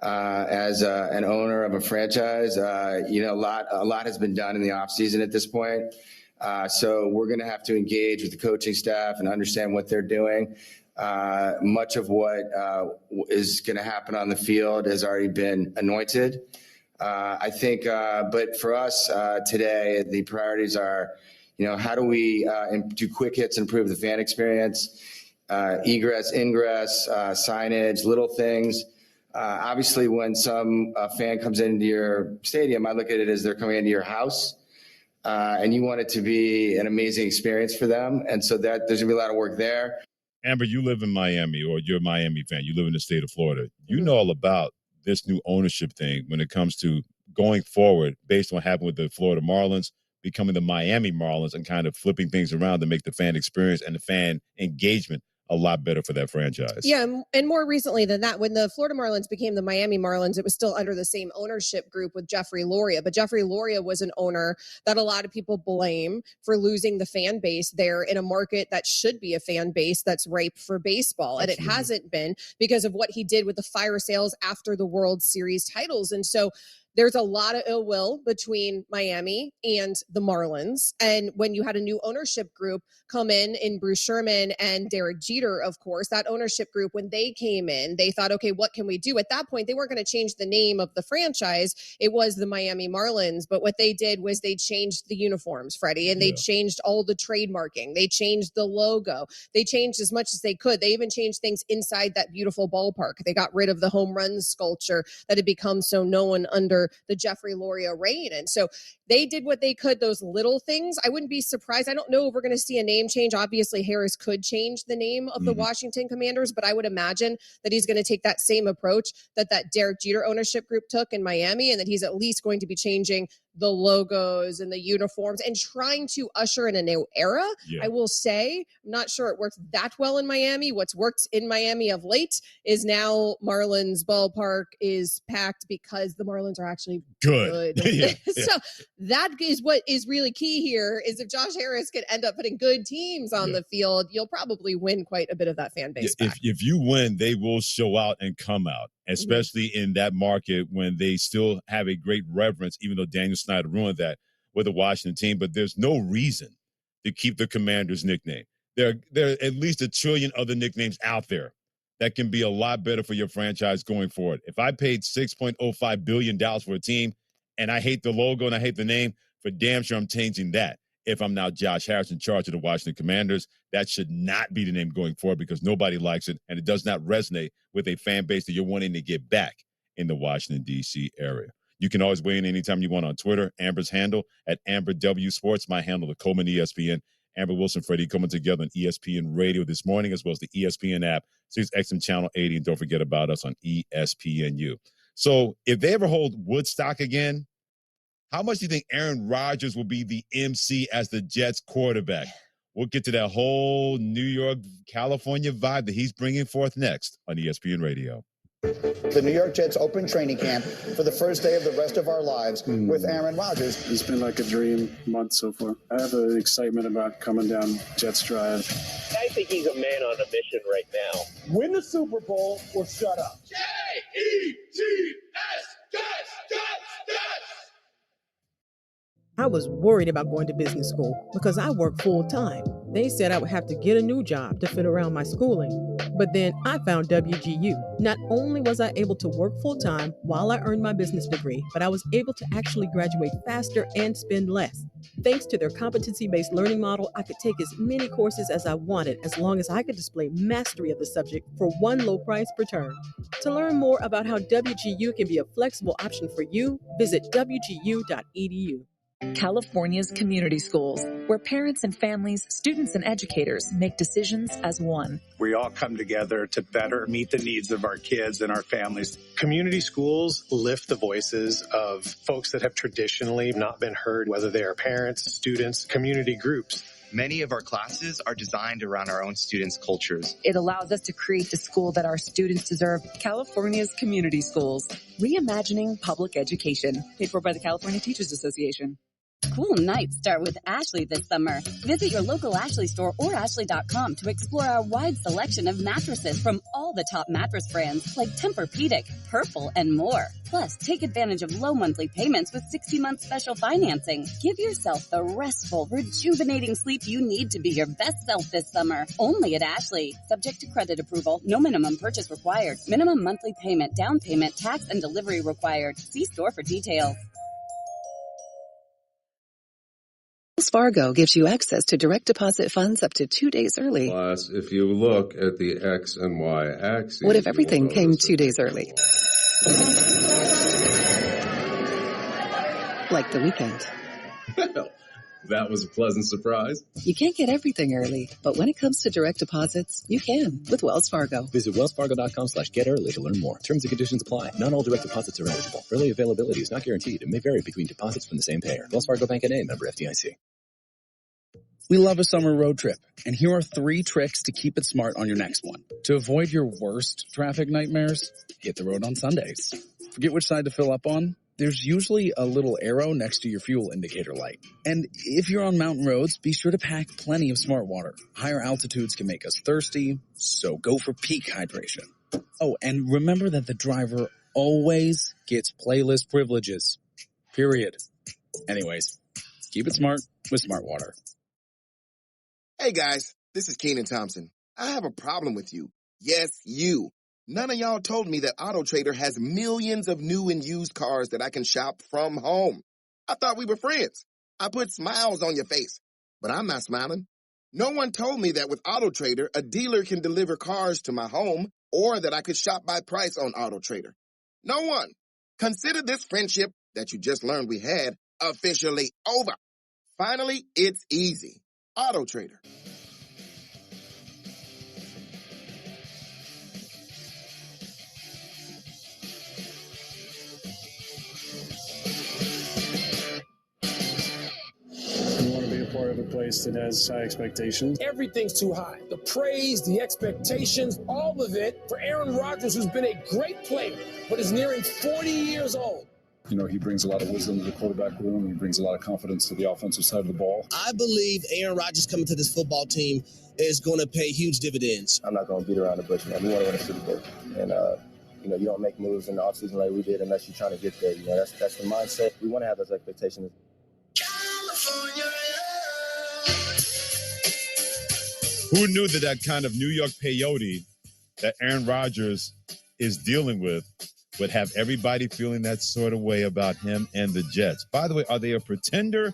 as an owner of a franchise, a lot has been done in the offseason at this point. So we're going to have to engage with the coaching staff and understand what they're doing. Much of what is going to happen on the field has already been anointed. I think, but for us today, the priorities are, how do we do quick hits, improve the fan experience, egress, ingress, signage, little things. Obviously, when some fan comes into your stadium, I look at it as they're coming into your house, and you want it to be an amazing experience for them. And so that there's gonna be a lot of work there. Amber, you live in Miami, or you're a Miami fan. You live in the state of Florida. You know all about this new ownership thing when it comes to going forward based on what happened with the Florida Marlins, becoming the Miami Marlins, and kind of flipping things around to make the fan experience and the fan engagement a lot better for that franchise. Yeah, and more recently than that, when the Florida Marlins became the Miami Marlins, it was still under the same ownership group with Jeffrey Loria. But Jeffrey Loria was an owner that a lot of people blame for losing the fan base there in a market that should be a fan base that's ripe for baseball. Absolutely. And it hasn't been because of what he did with the fire sales after the World Series titles. And so there's a lot of ill will between Miami and the Marlins. And when you had a new ownership group come in Bruce Sherman and Derek Jeter, of course, that ownership group, when they came in, they thought, okay, what can we do? At that point, they weren't going to change the name of the franchise. It was the Miami Marlins. But what they did was they changed the uniforms, Freddie, and they changed all the trademarking. They changed the logo. They changed as much as they could. They even changed things inside that beautiful ballpark. They got rid of the home run sculpture that had become so known under the Jeffrey Loria reign. And so they did what they could, those little things. I wouldn't be surprised. I don't know if we're going to see a name change. Obviously, Harris could change the name of the Washington Commanders, but I would imagine that he's going to take that same approach that Derek Jeter ownership group took in Miami, and that he's at least going to be changing the logos and the uniforms and trying to usher in a new era. I will say, I'm not sure it works that well in Miami. What's worked in Miami of late is now Marlins ballpark is packed because the Marlins are actually good. So that is what is really key here is if Josh Harris can end up putting good teams on the field, you'll probably win quite a bit of that fan base back. If you win, they will show out and come out, especially in that market when they still have a great reverence, even though Daniel Snyder ruined that with the Washington team. But there's no reason to keep the Commanders nickname. There are at least a trillion other nicknames out there that can be a lot better for your franchise going forward. If I paid $6.05 billion for a team and I hate the logo and I hate the name, for damn sure I'm changing that. If I'm now Josh Harris in charge of the Washington Commanders, that should not be the name going forward because nobody likes it, and it does not resonate with a fan base that you're wanting to get back in the Washington, D.C. area. You can always weigh in anytime you want on Twitter. Amber's handle at Amber W Sports. My handle at Coleman ESPN. Amber Wilson, Freddie coming together on ESPN Radio this morning, as well as the ESPN app, Sirius XM Channel 80, and don't forget about us on ESPNU. So if they ever hold Woodstock again, how much do you think Aaron Rodgers will be the MC as the Jets quarterback? We'll get to that whole New York, California vibe that he's bringing forth next on ESPN Radio. The New York Jets open training camp for the first day of the rest of our lives with Aaron Rodgers. It's been like a dream month so far. I have an excitement about coming down Jets Drive. I think he's a man on a mission right now. Win the Super Bowl or shut up. Jets, Jets, Jets. I was worried about going to business school because I work full-time. They said I would have to get a new job to fit around my schooling. But then I found WGU. Not only was I able to work full-time while I earned my business degree, but I was able to actually graduate faster and spend less. Thanks to their competency-based learning model, I could take as many courses as I wanted as long as I could display mastery of the subject for one low price per term. To learn more about how WGU can be a flexible option for you, visit wgu.edu. California's community schools, where parents and families, students and educators make decisions as one. We all come together to better meet the needs of our kids and our families. Community schools lift the voices of folks that have traditionally not been heard, whether they are parents, students, community groups. Many of our classes are designed around our own students' cultures. It allows us to create the school that our students deserve. California's community schools, reimagining public education. Paid for by the California Teachers Association. Cool nights start with Ashley this summer. Visit your local Ashley store or ashley.com to explore our wide selection of mattresses from all the top mattress brands like Tempur-Pedic, Purple, and more. Plus, take advantage of low monthly payments with 60-month special financing. Give yourself the restful, rejuvenating sleep you need to be your best self this summer. Only at Ashley. Subject to credit approval. No minimum purchase required. Minimum monthly payment, down payment, tax, and delivery required. See store for details. Wells Fargo gives you access to direct deposit funds up to 2 days early. Plus, if you look at the X and Y axes... What if everything came 2 days early? Like the weekend. Well, that was a pleasant surprise. You can't get everything early, but when it comes to direct deposits, you can with Wells Fargo. Visit wellsfargo.com/getearly to learn more. Terms and conditions apply. Not all direct deposits are eligible. Early availability is not guaranteed and may vary between deposits from the same payer. Wells Fargo Bank N.A., member FDIC. We love a summer road trip, and here are 3 tricks to keep it smart on your next one. To avoid your worst traffic nightmares, hit the road on Sundays. Forget which side to fill up on? There's usually a little arrow next to your fuel indicator light. And if you're on mountain roads, be sure to pack plenty of smart water. Higher altitudes can make us thirsty, so go for peak hydration. Oh, and remember that the driver always gets playlist privileges. Period. Anyways, keep it smart with Smart Water. Hey guys, this is Keenan Thompson. I have a problem with you. Yes, you. None of y'all told me that AutoTrader has millions of new and used cars that I can shop from home. I thought we were friends. I put smiles on your face, but I'm not smiling. No one told me that with AutoTrader, a dealer can deliver cars to my home or that I could shop by price on AutoTrader. No one. Consider this friendship that you just learned we had officially over. Finally, it's easy. AutoTrader. You want to be a part of a place that has high expectations. Everything's too high. The praise, the expectations, all of it for Aaron Rodgers, who's been a great player, but is nearing 40 years old. You know, he brings a lot of wisdom to the quarterback room. He brings a lot of confidence to the offensive side of the ball. I believe Aaron Rodgers coming to this football team is going to pay huge dividends. I'm not going to beat around the bush, man. We want to win a Super Bowl. And, you don't make moves in the offseason like we did unless you're trying to get there. You know, that's the mindset. We want to have those expectations. Who knew that kind of New York peyote that Aaron Rodgers is dealing with would have everybody feeling that sort of way about him and the Jets? By the way, are they a pretender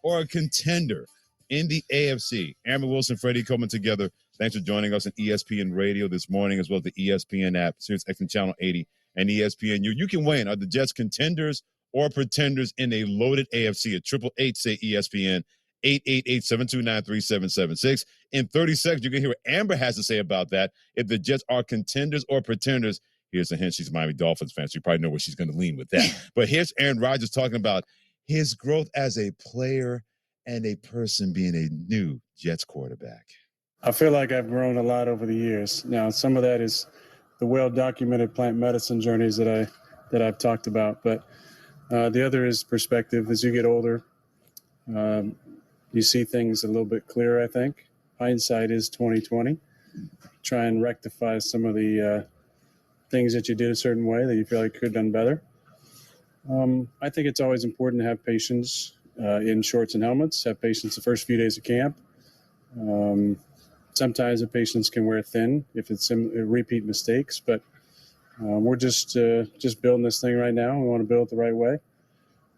or a contender in the AFC? Amber Wilson, Freddie coming together. Thanks for joining us on ESPN Radio this morning, as well as the ESPN app, Sirius XM Channel 80, and ESPNU. You can weigh in. Are the Jets contenders or pretenders in a loaded AFC at 888-SAY-ESPN, 888-729-3776. In 30 seconds, you can hear what Amber has to say about that. If the Jets are contenders or pretenders, here's a hint. She's a Miami Dolphins fan, so you probably know where she's going to lean with that. But here's Aaron Rodgers talking about his growth as a player and a person being a new Jets quarterback. I feel like I've grown a lot over the years. Now, some of that is the well-documented plant medicine journeys that I've talked about, but the other is perspective. As you get older, you see things a little bit clearer, I think. Hindsight is 20/20. Try and rectify some of the things that you did a certain way that you feel like you could have done better. I think it's always important to have patience in shorts and helmets, have patience the first few days of camp. Sometimes the patience can wear thin if it's repeat mistakes, but we're just building this thing right now. We want to build it the right way.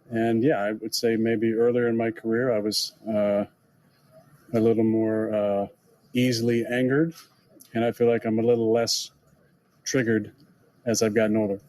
And yeah, I would say maybe earlier in my career, I was a little more easily angered, and I feel like I'm a little less triggered as I've gotten older.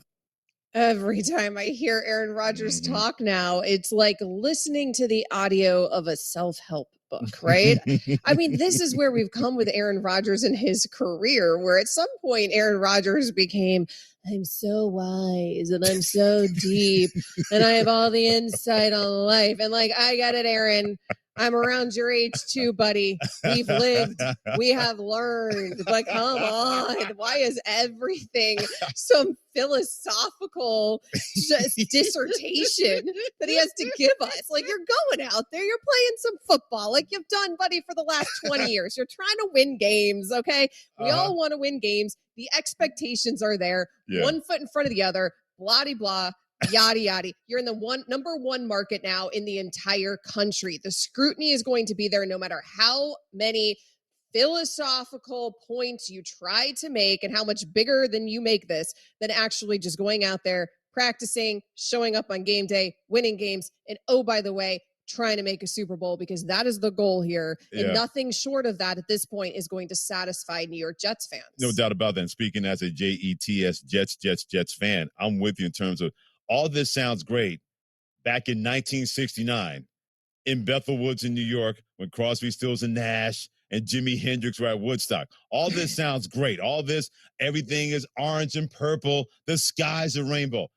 Every time I hear Aaron Rodgers talk now, it's like listening to the audio of a self-help book, right? I mean, this is where we've come with Aaron Rodgers in his career, where at some point Aaron Rodgers became, I'm so wise and I'm so deep and I have all the insight on life. And like, I get it, Aaron. I'm around your age too, buddy. We've lived, we have learned, but come on. Why is everything some philosophical dissertation that he has to give us? Like, you're going out there, you're playing some football like you've done, buddy, for the last 20 years. You're trying to win games, okay? We all want to win games. The expectations are there. Yeah. One foot in front of the other, blah-de-blah. Yada yada. You're in the number one market now in the entire country. The scrutiny is going to be there no matter how many philosophical points you try to make and how much bigger than you make this than actually just going out there, practicing, showing up on game day, winning games, and oh, by the way, trying to make a Super Bowl, because that is the goal here. Yeah. And nothing short of that at this point is going to satisfy New York Jets fans. No doubt about that. And speaking as a Jets fan, I'm with you in terms of all this sounds great back in 1969 in Bethel Woods in New York when Crosby, Stills, and Nash and Jimi Hendrix were at Woodstock. All this sounds great. All this, everything is orange and purple. The sky's a rainbow.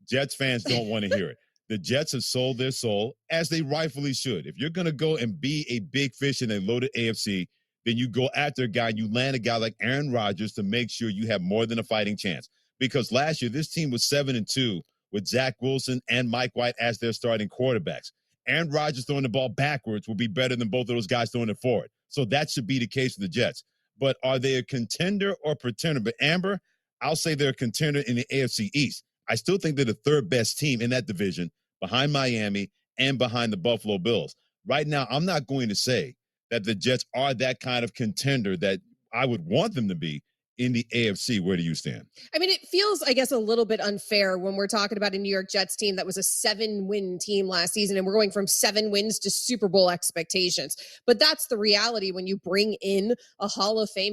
Jets fans don't want to hear it. The Jets have sold their soul, as they rightfully should. If you're going to go and be a big fish in a loaded AFC, then you go after a guy and you land a guy like Aaron Rodgers to make sure you have more than a fighting chance. Because last year, this team was 7-2 with Zach Wilson and Mike White as their starting quarterbacks. Aaron Rodgers throwing the ball backwards will be better than both of those guys throwing it forward. So that should be the case for the Jets. But are they a contender or pretender? But Amber, I'll say they're a contender in the AFC East. I still think they're the third best team in that division behind Miami and behind the Buffalo Bills. Right now, I'm not going to say that the Jets are that kind of contender that I would want them to be in the AFC. Where do you stand? I mean, it feels, I guess, a little bit unfair when we're talking about a New York Jets team that was a 7-win team last season, and we're going from 7 wins to Super Bowl expectations. But that's the reality when you bring in a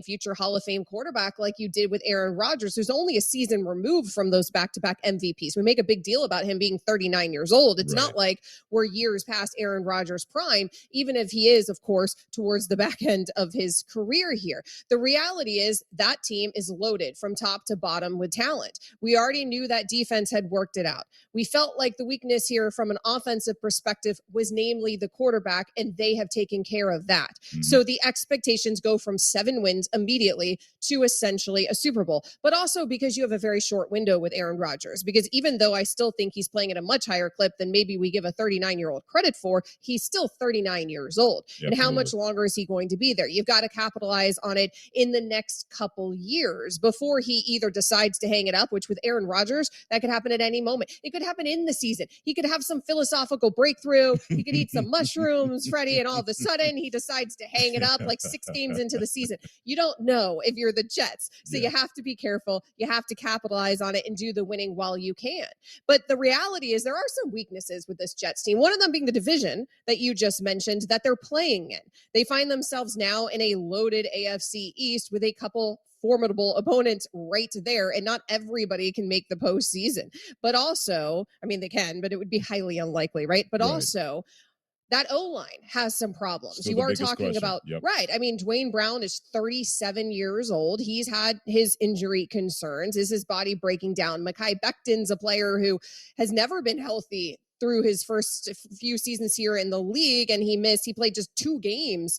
future Hall of Fame quarterback like you did with Aaron Rodgers, who's only a season removed from those back-to-back MVPs. We make a big deal about him being 39 years old. It's not like we're years past Aaron Rodgers' prime, even if he is, of course, towards the back end of his career here. The reality is that team is loaded from top to bottom with talent. We already knew that defense had worked it out. We felt like the weakness here from an offensive perspective was namely the quarterback, and they have taken care of that. Mm-hmm. So the expectations go from 7 wins immediately to essentially a Super Bowl, but also because you have a very short window with Aaron Rodgers, because even though I still think he's playing at a much higher clip than maybe we give a 39-year-old credit for, he's still 39 years old. Yep, and how much longer is he going to be there? You've got to capitalize on it in the next couple years before he either decides to hang it up, which with Aaron Rodgers, that could happen at any moment. It could happen in the season. He could have some philosophical breakthrough. He could eat some mushrooms, Freddie, and all of a sudden he decides to hang it up like 6 games into the season. You don't know if you're the Jets. So you have to be careful. You have to capitalize on it and do the winning while you can. But the reality is there are some weaknesses with this Jets team. One of them being the division that you just mentioned that they're playing in. They find themselves now in a loaded AFC East with a couple formidable opponents right there, and not everybody can make the postseason. But also, I mean, they can, but it would be highly unlikely, right? But also, that O-line has some problems. Still you the are biggest talking question. about, Yep. right. I mean, Dwayne Brown is 37 years old. He's had his injury concerns. Is his body breaking down? Mekhi Becton's a player who has never been healthy through his first few seasons here in the league, and he played just 2 games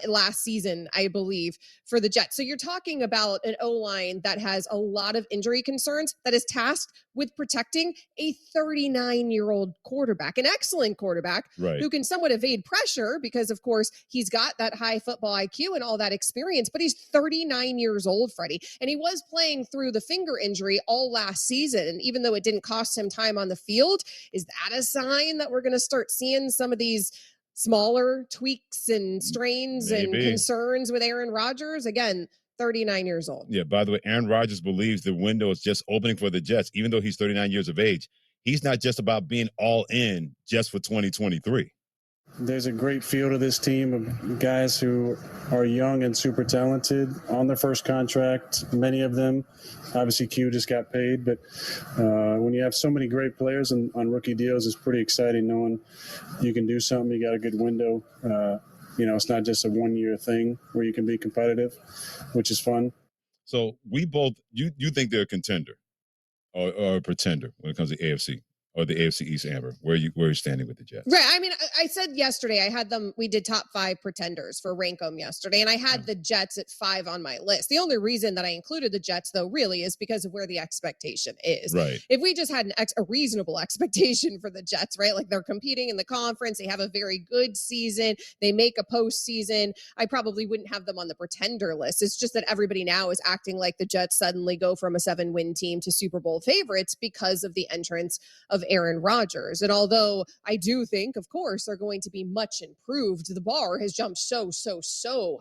last season, I believe, for the Jets. So you're talking about an O-line that has a lot of injury concerns, that is tasked with protecting a 39-year-old quarterback, an excellent quarterback, who can somewhat evade pressure because, of course, he's got that high football IQ and all that experience, but he's 39 years old, Freddie, and he was playing through the finger injury all last season. And even though it didn't cost him time on the field, is that a sign that we're going to start seeing some of these smaller tweaks and strains and concerns with Aaron Rodgers? Again, 39 years old. Yeah, by the way, Aaron Rodgers believes the window is just opening for the Jets, even though he's 39 years of age. He's not just about being all in just for 2023. There's a great field of this team of guys who are young and super talented on their first contract. Many of them, obviously Q just got paid, but when you have so many great players on rookie deals, it's pretty exciting knowing you can do something. You got a good window. It's not just a one-year thing where you can be competitive, which is fun. So we both, you think they're a contender or a pretender when it comes to AFC? Or the AFC East, Amber? Where are you standing with the Jets? Right. I mean, I said yesterday, I had them, we did top 5 pretenders for Rank 'em yesterday, and I had the Jets at 5 on my list. The only reason that I included the Jets, though, really is because of where the expectation is. Right. If we just had a reasonable expectation for the Jets, right? Like they're competing in the conference, they have a very good season, they make a postseason, I probably wouldn't have them on the pretender list. It's just that everybody now is acting like the Jets suddenly go from a 7-win team to Super Bowl favorites because of the entrance of Aaron Rodgers. And although I do think, of course, they're going to be much improved, the bar has jumped so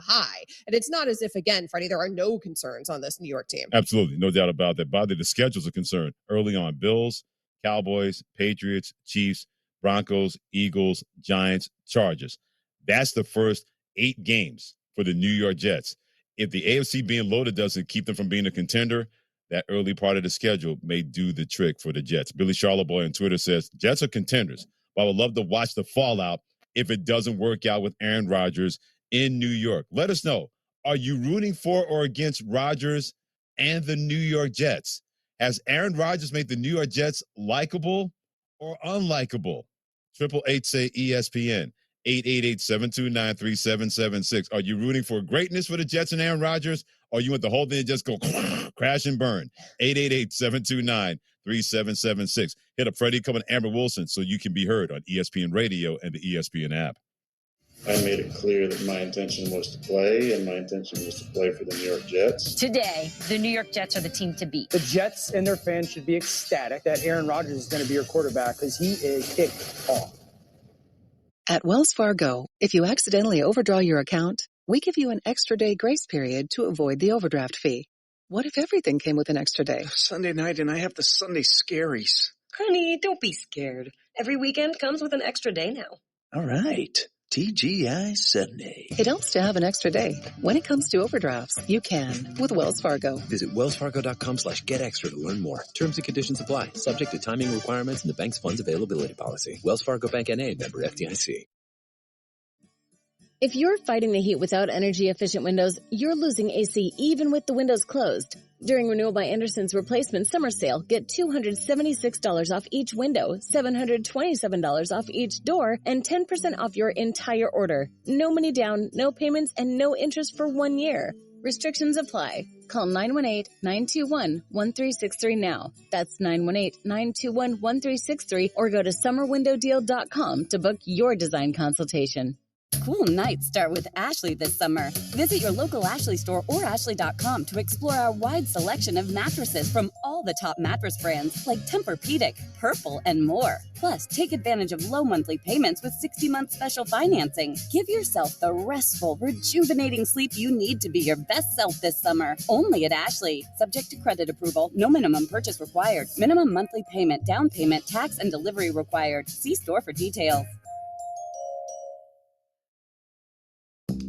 high. And it's not as if, again, Freddie, there are no concerns on this New York team. Absolutely. No doubt about that. By the schedules are concerned. Early on, Bills, Cowboys, Patriots, Chiefs, Broncos, Eagles, Giants, Chargers. That's the first 8 games for the New York Jets. If the AFC being loaded doesn't keep them from being a contender, that early part of the schedule may do the trick for the Jets. Billy Charleboy on Twitter says, Jets are contenders, but I would love to watch the fallout if it doesn't work out with Aaron Rodgers in New York. Let us know. Are you rooting for or against Rodgers and the New York Jets? Has Aaron Rodgers made the New York Jets likable or unlikable? 888-SAY-ESPN. 888-729-3776. Are you rooting for greatness for the Jets and Aaron Rodgers, or you want the whole thing to just go crash and burn? 888-729-3776. Hit up Freddie Cohen and Amber Wilson so you can be heard on ESPN Radio and the ESPN app. I made it clear that my intention was to play, and my intention was to play for the New York Jets. Today, the New York Jets are the team to beat. The Jets and their fans should be ecstatic that Aaron Rodgers is going to be your quarterback because he is kicked off. At Wells Fargo, if you accidentally overdraw your account, we give you an extra day grace period to avoid the overdraft fee. What if everything came with an extra day? Sunday night and I have the Sunday scaries. Honey, don't be scared. Every weekend comes with an extra day now. All right. TGI Sunday. It helps to have an extra day. When it comes to overdrafts, you can with Wells Fargo. Visit wellsfargo.com/getextra to learn more. Terms and conditions apply. Subject to timing requirements and the bank's funds availability policy. Wells Fargo Bank N.A. member FDIC. If you're fighting the heat without energy-efficient windows, you're losing AC even with the windows closed. During Renewal by Anderson's replacement summer sale, get $276 off each window, $727 off each door, and 10% off your entire order. No money down, no payments, and no interest for 1 year. Restrictions apply. Call 918-921-1363 now. That's 918-921-1363, or go to summerwindowdeal.com to book your design consultation. Cool nights start with Ashley this summer. Visit your local Ashley store or ashley.com to explore our wide selection of mattresses from all the top mattress brands like Tempur-Pedic, Purple, and more. Plus, take advantage of low monthly payments with 60-month special financing. Give yourself the restful, rejuvenating sleep you need to be your best self this summer. Only at Ashley. Subject to credit approval. No minimum purchase required. Minimum monthly payment, down payment, tax, and delivery required. See store for details.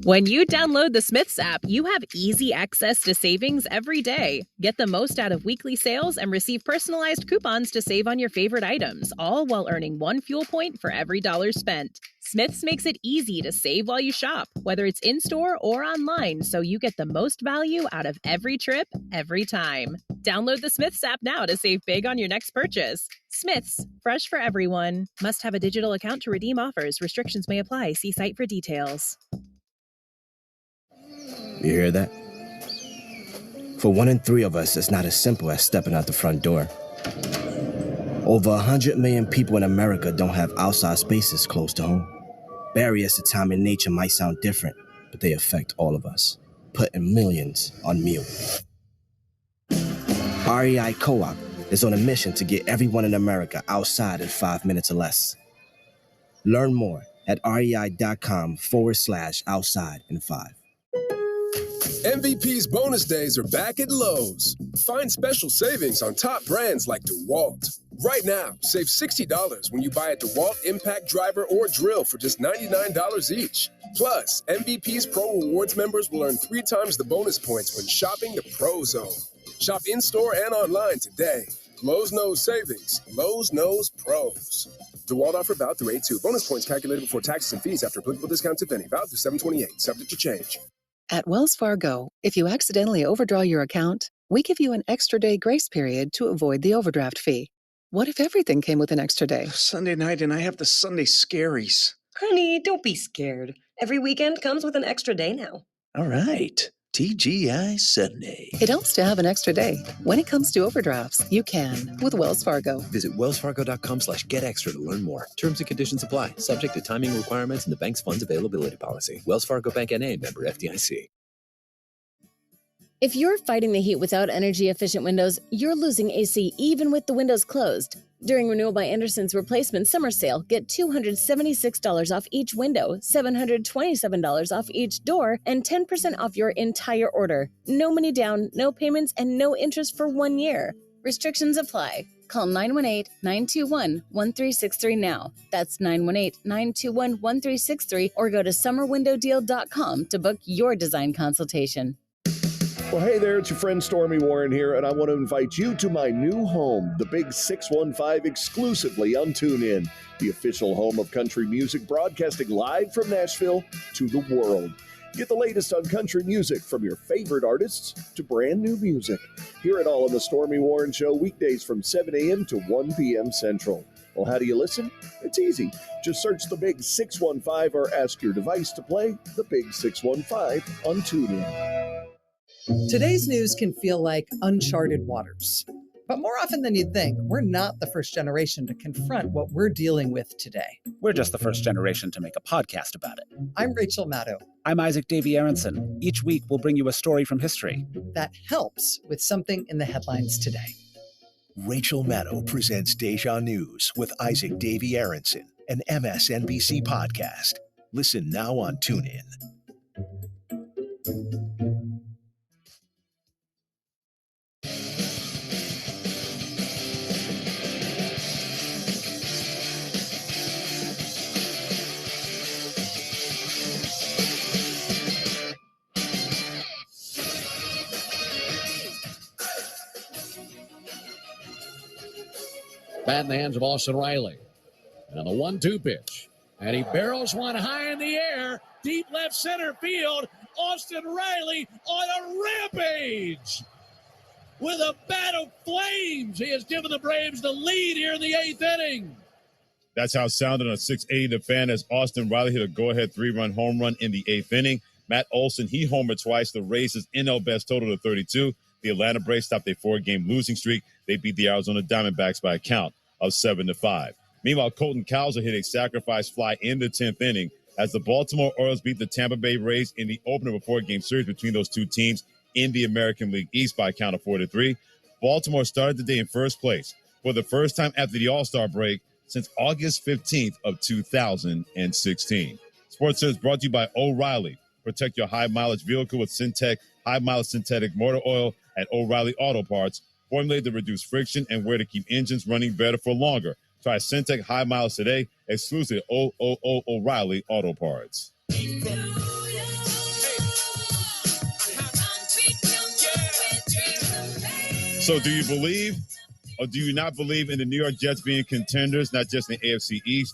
When you download the Smiths app, you have easy access to savings every day. Get the most out of weekly sales and receive personalized coupons to save on your favorite items, all while earning 1 fuel point for every dollar spent. Smiths makes it easy to save while you shop, whether it's in-store or online, so you get the most value out of every trip, every time. Download the Smiths app now to save big on your next purchase. Smiths, fresh for everyone. Must have a digital account to redeem offers. Restrictions may apply. See site for details. You hear that? For 1 in 3 of us, it's not as simple as stepping out the front door. Over 100 million people in America don't have outside spaces close to home. Barriers to time in nature might sound different, but they affect all of us, putting millions on mute. REI Co-op is on a mission to get everyone in America outside in 5 minutes or less. Learn more at rei.com/outside in 5. MVP's bonus days are back at Lowe's. Find special savings on top brands like DeWalt. Right now, save $60 when you buy a DeWalt Impact Driver or Drill for just $99 each. Plus, MVP's Pro Rewards members will earn 3 times the bonus points when shopping the Pro Zone. Shop in-store and online today. Lowe's knows savings. Lowe's knows pros. DeWalt offer valid through 8/2. Bonus points calculated before taxes and fees after applicable discounts, if any. Valid through 7/28. Subject to change. At Wells Fargo, if you accidentally overdraw your account, we give you an extra day grace period to avoid the overdraft fee. What if everything came with an extra day? Sunday night and I have the Sunday scaries. Honey, don't be scared. Every weekend comes with an extra day now. All right. TGI Sunday. It helps to have an extra day. When it comes to overdrafts, you can with Wells Fargo. Visit wellsfargo.com/getextra to learn more. Terms and conditions apply, subject to timing requirements and the bank's funds availability policy. Wells Fargo Bank N.A., member FDIC. If you're fighting the heat without energy-efficient windows, you're losing AC even with the windows closed. During Renewal by Anderson's replacement summer sale, get $276 off each window, $727 off each door, and 10% off your entire order. No money down, no payments, and no interest for 1 year. Restrictions apply. Call 918-921-1363 now. That's 918-921-1363, or go to summerwindowdeal.com to book your design consultation. Well, hey there, it's your friend Stormy Warren here, and I want to invite you to my new home, the Big 615, exclusively on TuneIn, the official home of country music, broadcasting live from Nashville to the world. Get the latest on country music, from your favorite artists to brand new music. Hear it all on the Stormy Warren Show, weekdays from 7 a.m. to 1 p.m. Central. Well, how do you listen? It's easy. Just search the Big 615 or ask your device to play the Big 615 on TuneIn. Today's news can feel like uncharted waters. But more often than you'd think, we're not the first generation to confront what we're dealing with today. We're just the first generation to make a podcast about it. I'm Rachel Maddow. I'm Isaac Davey Aronson. Each week, we'll bring you a story from history that helps with something in the headlines today. Rachel Maddow presents Deja News with Isaac Davey Aronson, an MSNBC podcast. Listen now on TuneIn. Bat in the hands of Austin Riley. And on the 1-2 pitch. And he barrels one high in the air. Deep left center field. Austin Riley on a rampage. With a bat of flames. He has given the Braves the lead here in the 8th inning. That's how it sounded on 680 The Fan as Austin Riley hit a go-ahead 3-run home run in the 8th inning. Matt Olson, he homered twice to raise his NL best total to 32. The Atlanta Braves stopped a 4-game losing streak. They beat the Arizona Diamondbacks by a count of 7-5. Meanwhile, Colton Cowser hit a sacrifice fly in the 10th inning as the Baltimore Orioles beat the Tampa Bay Rays in the opener of a 4-game series between those two teams in the American League East by a count of 4-3. Baltimore started the day in first place for the first time after the All-Star break since August 15th of 2016. Sports Center is brought to you by O'Reilly. Protect your high-mileage vehicle with Syntec high-mileage synthetic motor oil at O'Reilly Auto Parts, formulated to reduce friction and wear to keep engines running better for longer. Try Syntec High Miles today, exclusively at O'Reilly Auto Parts. So do you believe or do you not believe in the New York Jets being contenders, not just in the AFC East,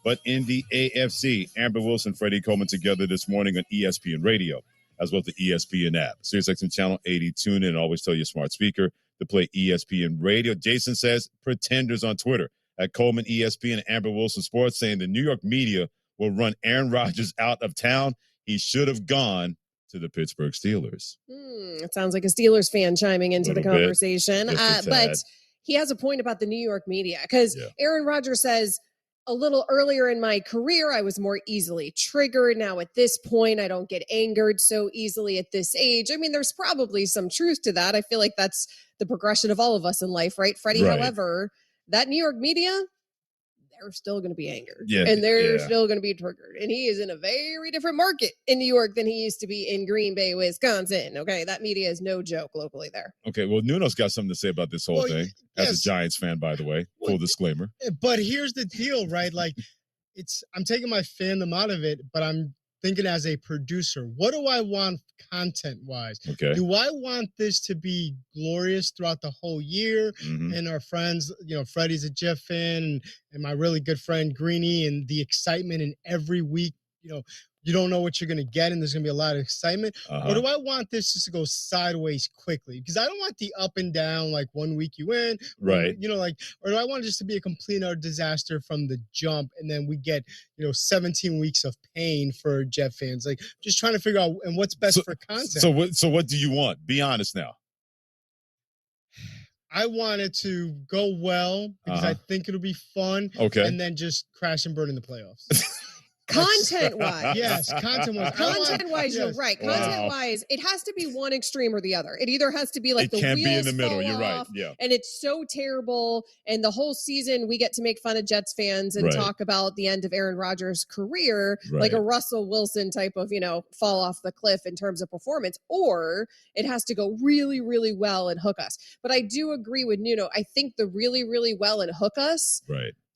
but in the AFC? Amber Wilson, Freddie Coleman together this morning on ESPN Radio, as well as the ESPN app. SiriusXM Channel 80, tune in and always tell your smart speaker to play ESPN Radio. Jason says pretenders on Twitter at Coleman ESPN and Amber Wilson Sports, saying the New York media will run Aaron Rodgers out of town. He should have gone to the Pittsburgh Steelers. It sounds like a Steelers fan chiming into the conversation. But he has a point about the New York media because Aaron Rodgers says, a little earlier in my career, I was more easily triggered. Now at this point, I don't get angered so easily at this age. I mean, there's probably some truth to that. I feel like that's the progression of all of us in life, right, Freddie? Right. However, that New York media, they're still going to be angered. Yeah, and they're still going to be triggered. And he is in a very different market in New York than he used to be in Green Bay, Wisconsin. Okay, that media is no joke locally there. Okay, well, Nuno's got something to say about this whole thing. As a Giants fan, by the way. Full disclaimer. But here's the deal, right? Like, I'm taking my fandom out of it, but I'm thinking as a producer, what do I want content-wise? Okay. Do I want this to be glorious throughout the whole year? Mm-hmm. And our friends, Freddie's a Jeff fan, and my really good friend Greeny, and the excitement in every week, you don't know what you're going to get, and there's going to be a lot of excitement. Or do I want this just to go sideways quickly? Because I don't want the up and down, like 1 week you win. Right. Or do I want it just to be a complete utter disaster from the jump, and then we get, 17 weeks of pain for Jet fans? Like, just trying to figure out and what's best for content. So what do you want? Be honest now. I want it to go well because I think it'll be fun. Okay. And then just crash and burn in the playoffs. Content-wise. Yes, content-wise. Content-wise, you're right. Content-wise, it has to be one extreme or the other. It either has to be like the wheels be in the middle. fall You're right. off, Yeah. and it's so terrible, and the whole season we get to make fun of Jets fans and talk about the end of Aaron Rodgers' career, like a Russell Wilson type of, fall off the cliff in terms of performance, or it has to go really, really well and hook us. But I do agree with Nuno. I think the really, really well and hook us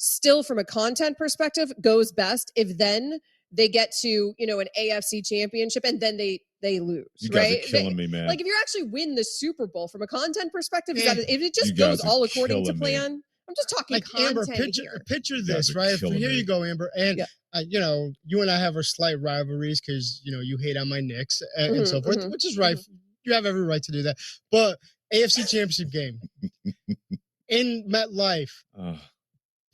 still from a content perspective goes best if then they get to, an AFC championship and then they lose. You guys are killing me, man. Like if you actually win the Super Bowl from a content perspective, if it just goes all according to plan, I'm just talking like content Amber, picture this, right? Here you go, Amber. And, you and I have our slight rivalries because, you hate on my Knicks and so forth, which is right. You have every right to do that. But AFC championship game in MetLife.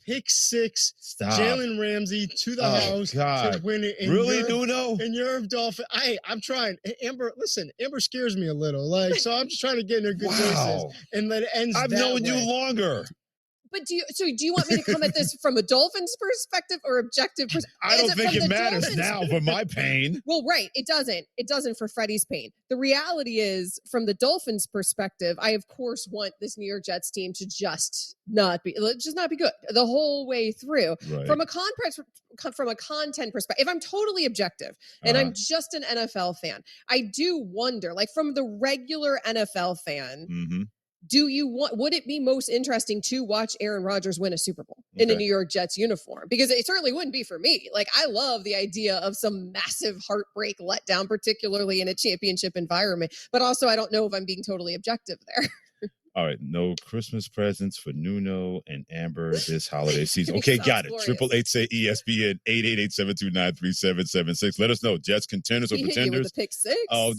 Pick six, Jalen Ramsey to the house to win it. Nuno? And you're Dolphin. I'm trying. Amber, listen, Amber scares me a little. So I'm just trying to get in her good graces. And that it ends I've that known way. you longer. But do you want me to come at this from a Dolphins perspective or objective perspective? I don't think it matters now for my pain. Well, right. It doesn't. It doesn't for Freddie's pain. The reality is, from the Dolphins perspective, I of course want this New York Jets team to just not be good the whole way through. Right. From a content perspective, if I'm totally objective and I'm just an NFL fan, I do wonder, like from the regular NFL fan, would it be most interesting to watch Aaron Rodgers win a Super Bowl in a New York Jets uniform? Because it certainly wouldn't be for me. Like, I love the idea of some massive heartbreak letdown, particularly in a championship environment. But also, I don't know if I'm being totally objective there. All right, no Christmas presents for Nuno and Amber this holiday season. Okay, got it. 888-say-ESPN, 888-729-3776. Let us know, Jets contenders or pretenders? With the pick six. Oh,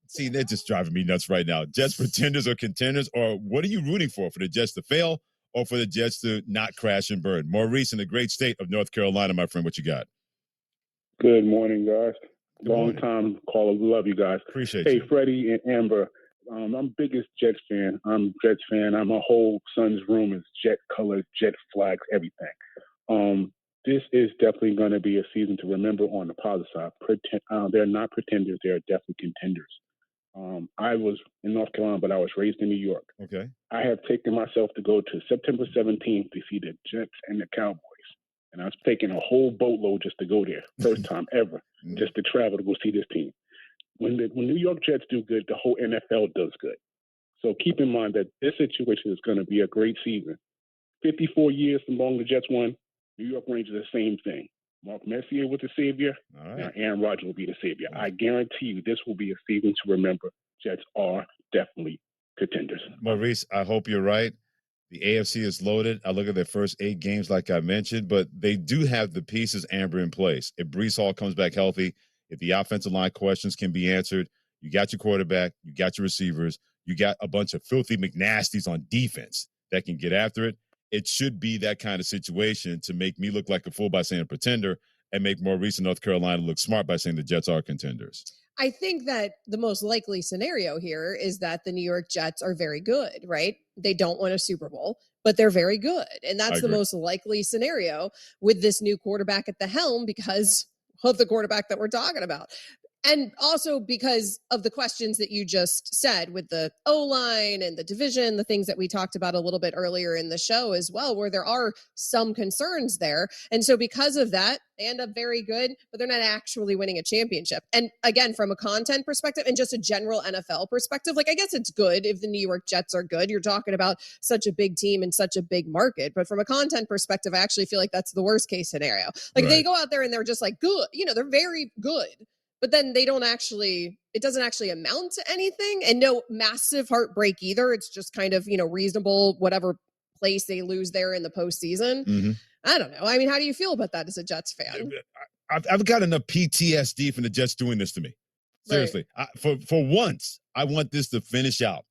see, they're just driving me nuts right now. Jets pretenders or contenders, or what are you rooting for the Jets to fail or for the Jets to not crash and burn? Maurice in the great state of North Carolina, my friend, what you got? Good morning, guys. Long time caller. Love you guys. Appreciate you. Hey, Freddie and Amber. I'm biggest Jets fan. I'm Jets fan. I'm a whole son's room is Jet colors, Jet flags, everything. This is definitely going to be a season to remember on the positive side. They're not pretenders. They're definitely contenders. I was in North Carolina, but I was raised in New York. Okay. I have taken myself to go to September 17th to see the Jets and the Cowboys. And I was taking a whole boatload just to go there. First time ever, just to travel to go see this team. When New York Jets do good, the whole NFL does good. So keep in mind that this situation is going to be a great season. 54 years from long the Jets won, New York Rangers the same thing. Mark Messier was the savior. All right. Now Aaron Rodgers will be the savior. I guarantee you this will be a season to remember. Jets are definitely contenders. Maurice, I hope you're right. The AFC is loaded. I look at their first 8 games, like I mentioned, but they do have the pieces, Amber, in place. If Breece Hall comes back healthy, if the offensive line questions can be answered, you got your quarterback, you got your receivers, you got a bunch of filthy McNasties on defense that can get after it. It should be that kind of situation to make me look like a fool by saying a pretender and make Maurice in North Carolina look smart by saying the Jets are contenders. I think that the most likely scenario here is that the New York Jets are very good, right? They don't win a Super Bowl, but they're very good. And that's the most likely scenario with this new quarterback at the helm because of the quarterback that we're talking about. And also because of the questions that you just said with the O-line and the division, the things that we talked about a little bit earlier in the show as well, where there are some concerns there. And so because of that, they end up very good, but they're not actually winning a championship. And again, from a content perspective and just a general NFL perspective, like I guess it's good if the New York Jets are good. You're talking about such a big team and such a big market. But from a content perspective, I actually feel like that's the worst case scenario. Like they go out there and they're just like good, they're very good. But then it doesn't actually amount to anything and no massive heartbreak either. It's just kind of, reasonable, whatever place they lose there in the postseason. Mm-hmm. I don't know. I mean, how do you feel about that as a Jets fan? I've got enough PTSD from the Jets doing this to me. Seriously. Right. For once, I want this to finish out.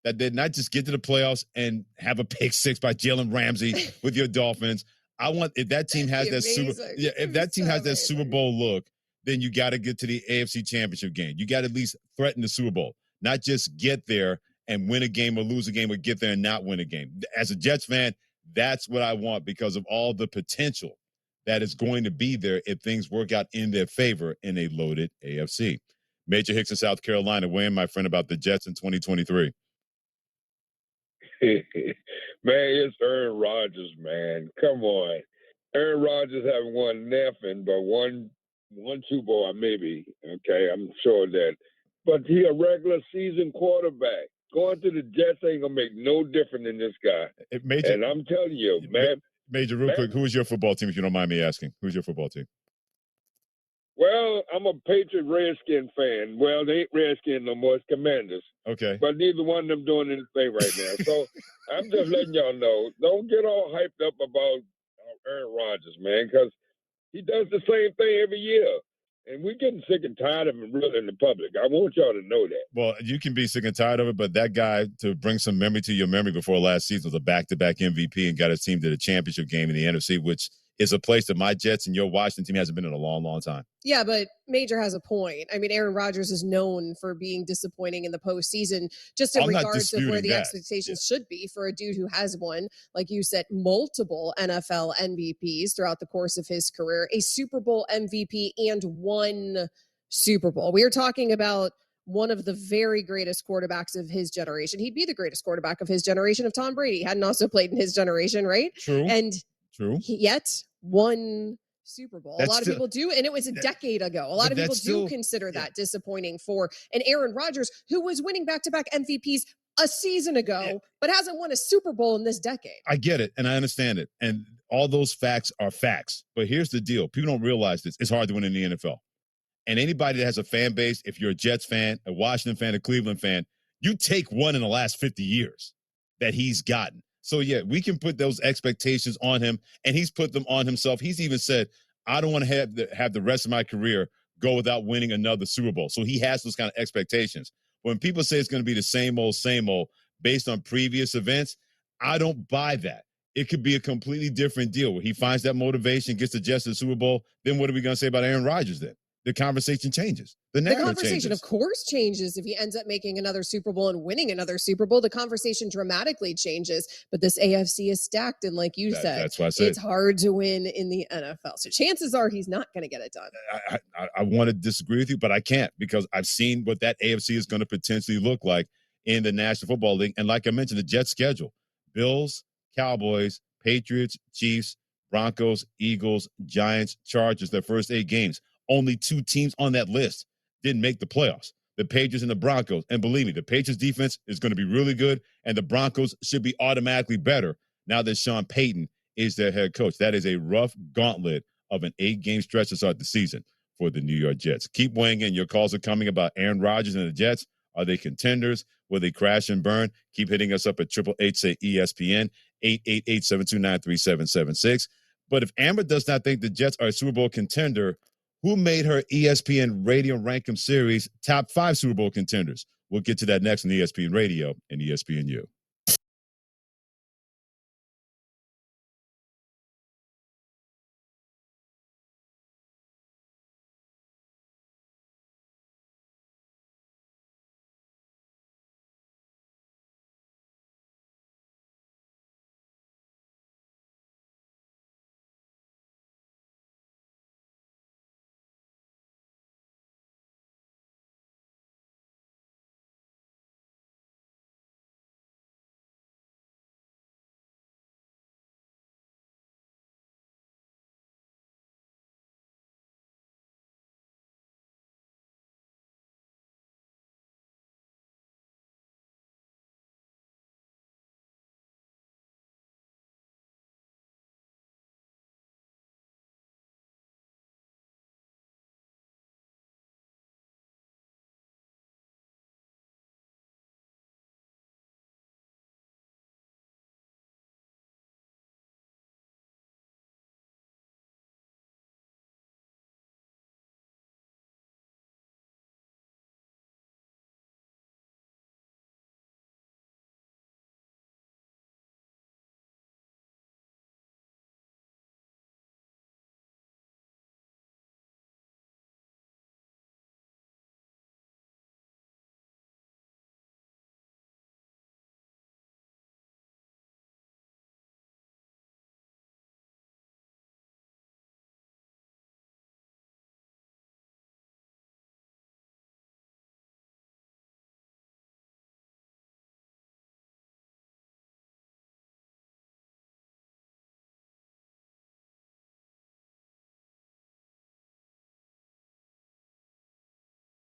That they not just get to the playoffs and have a pick six by Jalen Ramsey with your Dolphins. I want, if that team has that Super Bowl look, then you got to get to the AFC Championship game. You got to at least threaten the Super Bowl, not just get there and win a game or lose a game or get there and not win a game. As a Jets fan, that's what I want because of all the potential that is going to be there if things work out in their favor in a loaded AFC. Major Hicks in South Carolina, weighing my friend about the Jets in 2023. Man, it's Aaron Rodgers, man. Come on. Aaron Rodgers haven't won nothing but one Super Bowl, maybe. Okay, I'm sure of that. But he a regular season quarterback. Going to the Jets ain't gonna make no difference in this guy. And I'm telling you, man. Major, real quick, who is your football team, if you don't mind me asking? Who's your football team? Well, I'm a Patriot Redskin fan. Well, they ain't Redskin no more. It's Commanders. Okay. But neither one of them doing anything right now. So I'm just letting y'all know, don't get all hyped up about Aaron Rodgers, man, because he does the same thing every year. And we're getting sick and tired of him really in the public. I want y'all to know that. Well, you can be sick and tired of it, but that guy, to bring some memory to your memory before last season, was a back-to-back MVP and got his team to the championship game in the NFC, which is a place that my Jets and your Washington team hasn't been in a long, long time. Yeah, but Major has a point. I mean, Aaron Rodgers is known for being disappointing in the postseason, just in regards of where the expectations should be for a dude who has won, like you said, multiple NFL MVPs throughout the course of his career, a Super Bowl MVP and one Super Bowl. We are talking about one of the very greatest quarterbacks of his generation. He'd be the greatest quarterback of his generation if Tom Brady hadn't also played in his generation, right? True. And True. Yet one Super Bowl. A lot of people do, and it was a decade ago. A lot of people do consider that disappointing for an Aaron Rodgers who was winning back-to-back MVPs a season ago, but hasn't won a Super Bowl in this decade. I get it, and I understand it, and all those facts are facts. But here's the deal. People don't realize this. It's hard to win in the NFL. And anybody that has a fan base, if you're a Jets fan, a Washington fan, a Cleveland fan, you take one in the last 50 years that he's gotten. So, yeah, we can put those expectations on him, and he's put them on himself. He's even said, I don't want to have the rest of my career go without winning another Super Bowl. So he has those kind of expectations. When people say it's going to be the same old, based on previous events, I don't buy that. It could be a completely different deal where he finds that motivation, gets the Jets to the Super Bowl. Then what are we going to say about Aaron Rodgers then? The conversation changes. The conversation, changes. of course, changes if he ends up making another Super Bowl and winning another Super Bowl. The conversation dramatically changes. But this AFC is stacked, and like you said, that's why I said it's hard to win in the NFL. So chances are he's not going to get it done. I want to disagree with you, but I can't because I've seen what that AFC is going to potentially look like in the National Football League. And like I mentioned, the Jets schedule: Bills, Cowboys, Patriots, Chiefs, Broncos, Eagles, Giants, Chargers. Their first 8 games. Only 2 teams on that list didn't make the playoffs, the Patriots and the Broncos. And believe me, the Patriots defense is going to be really good, and the Broncos should be automatically better now that Sean Payton is their head coach. That is a rough gauntlet of an 8-game stretch to start the season for the New York Jets. Keep weighing in. Your calls are coming about Aaron Rodgers and the Jets. Are they contenders? Will they crash and burn? Keep hitting us up at 888-SAY-ESPN, 888-729-3776. But if Amber does not think the Jets are a Super Bowl contender, who made her ESPN Radio Rankem Series top 5 Super Bowl contenders? We'll get to that next on ESPN Radio and ESPNU.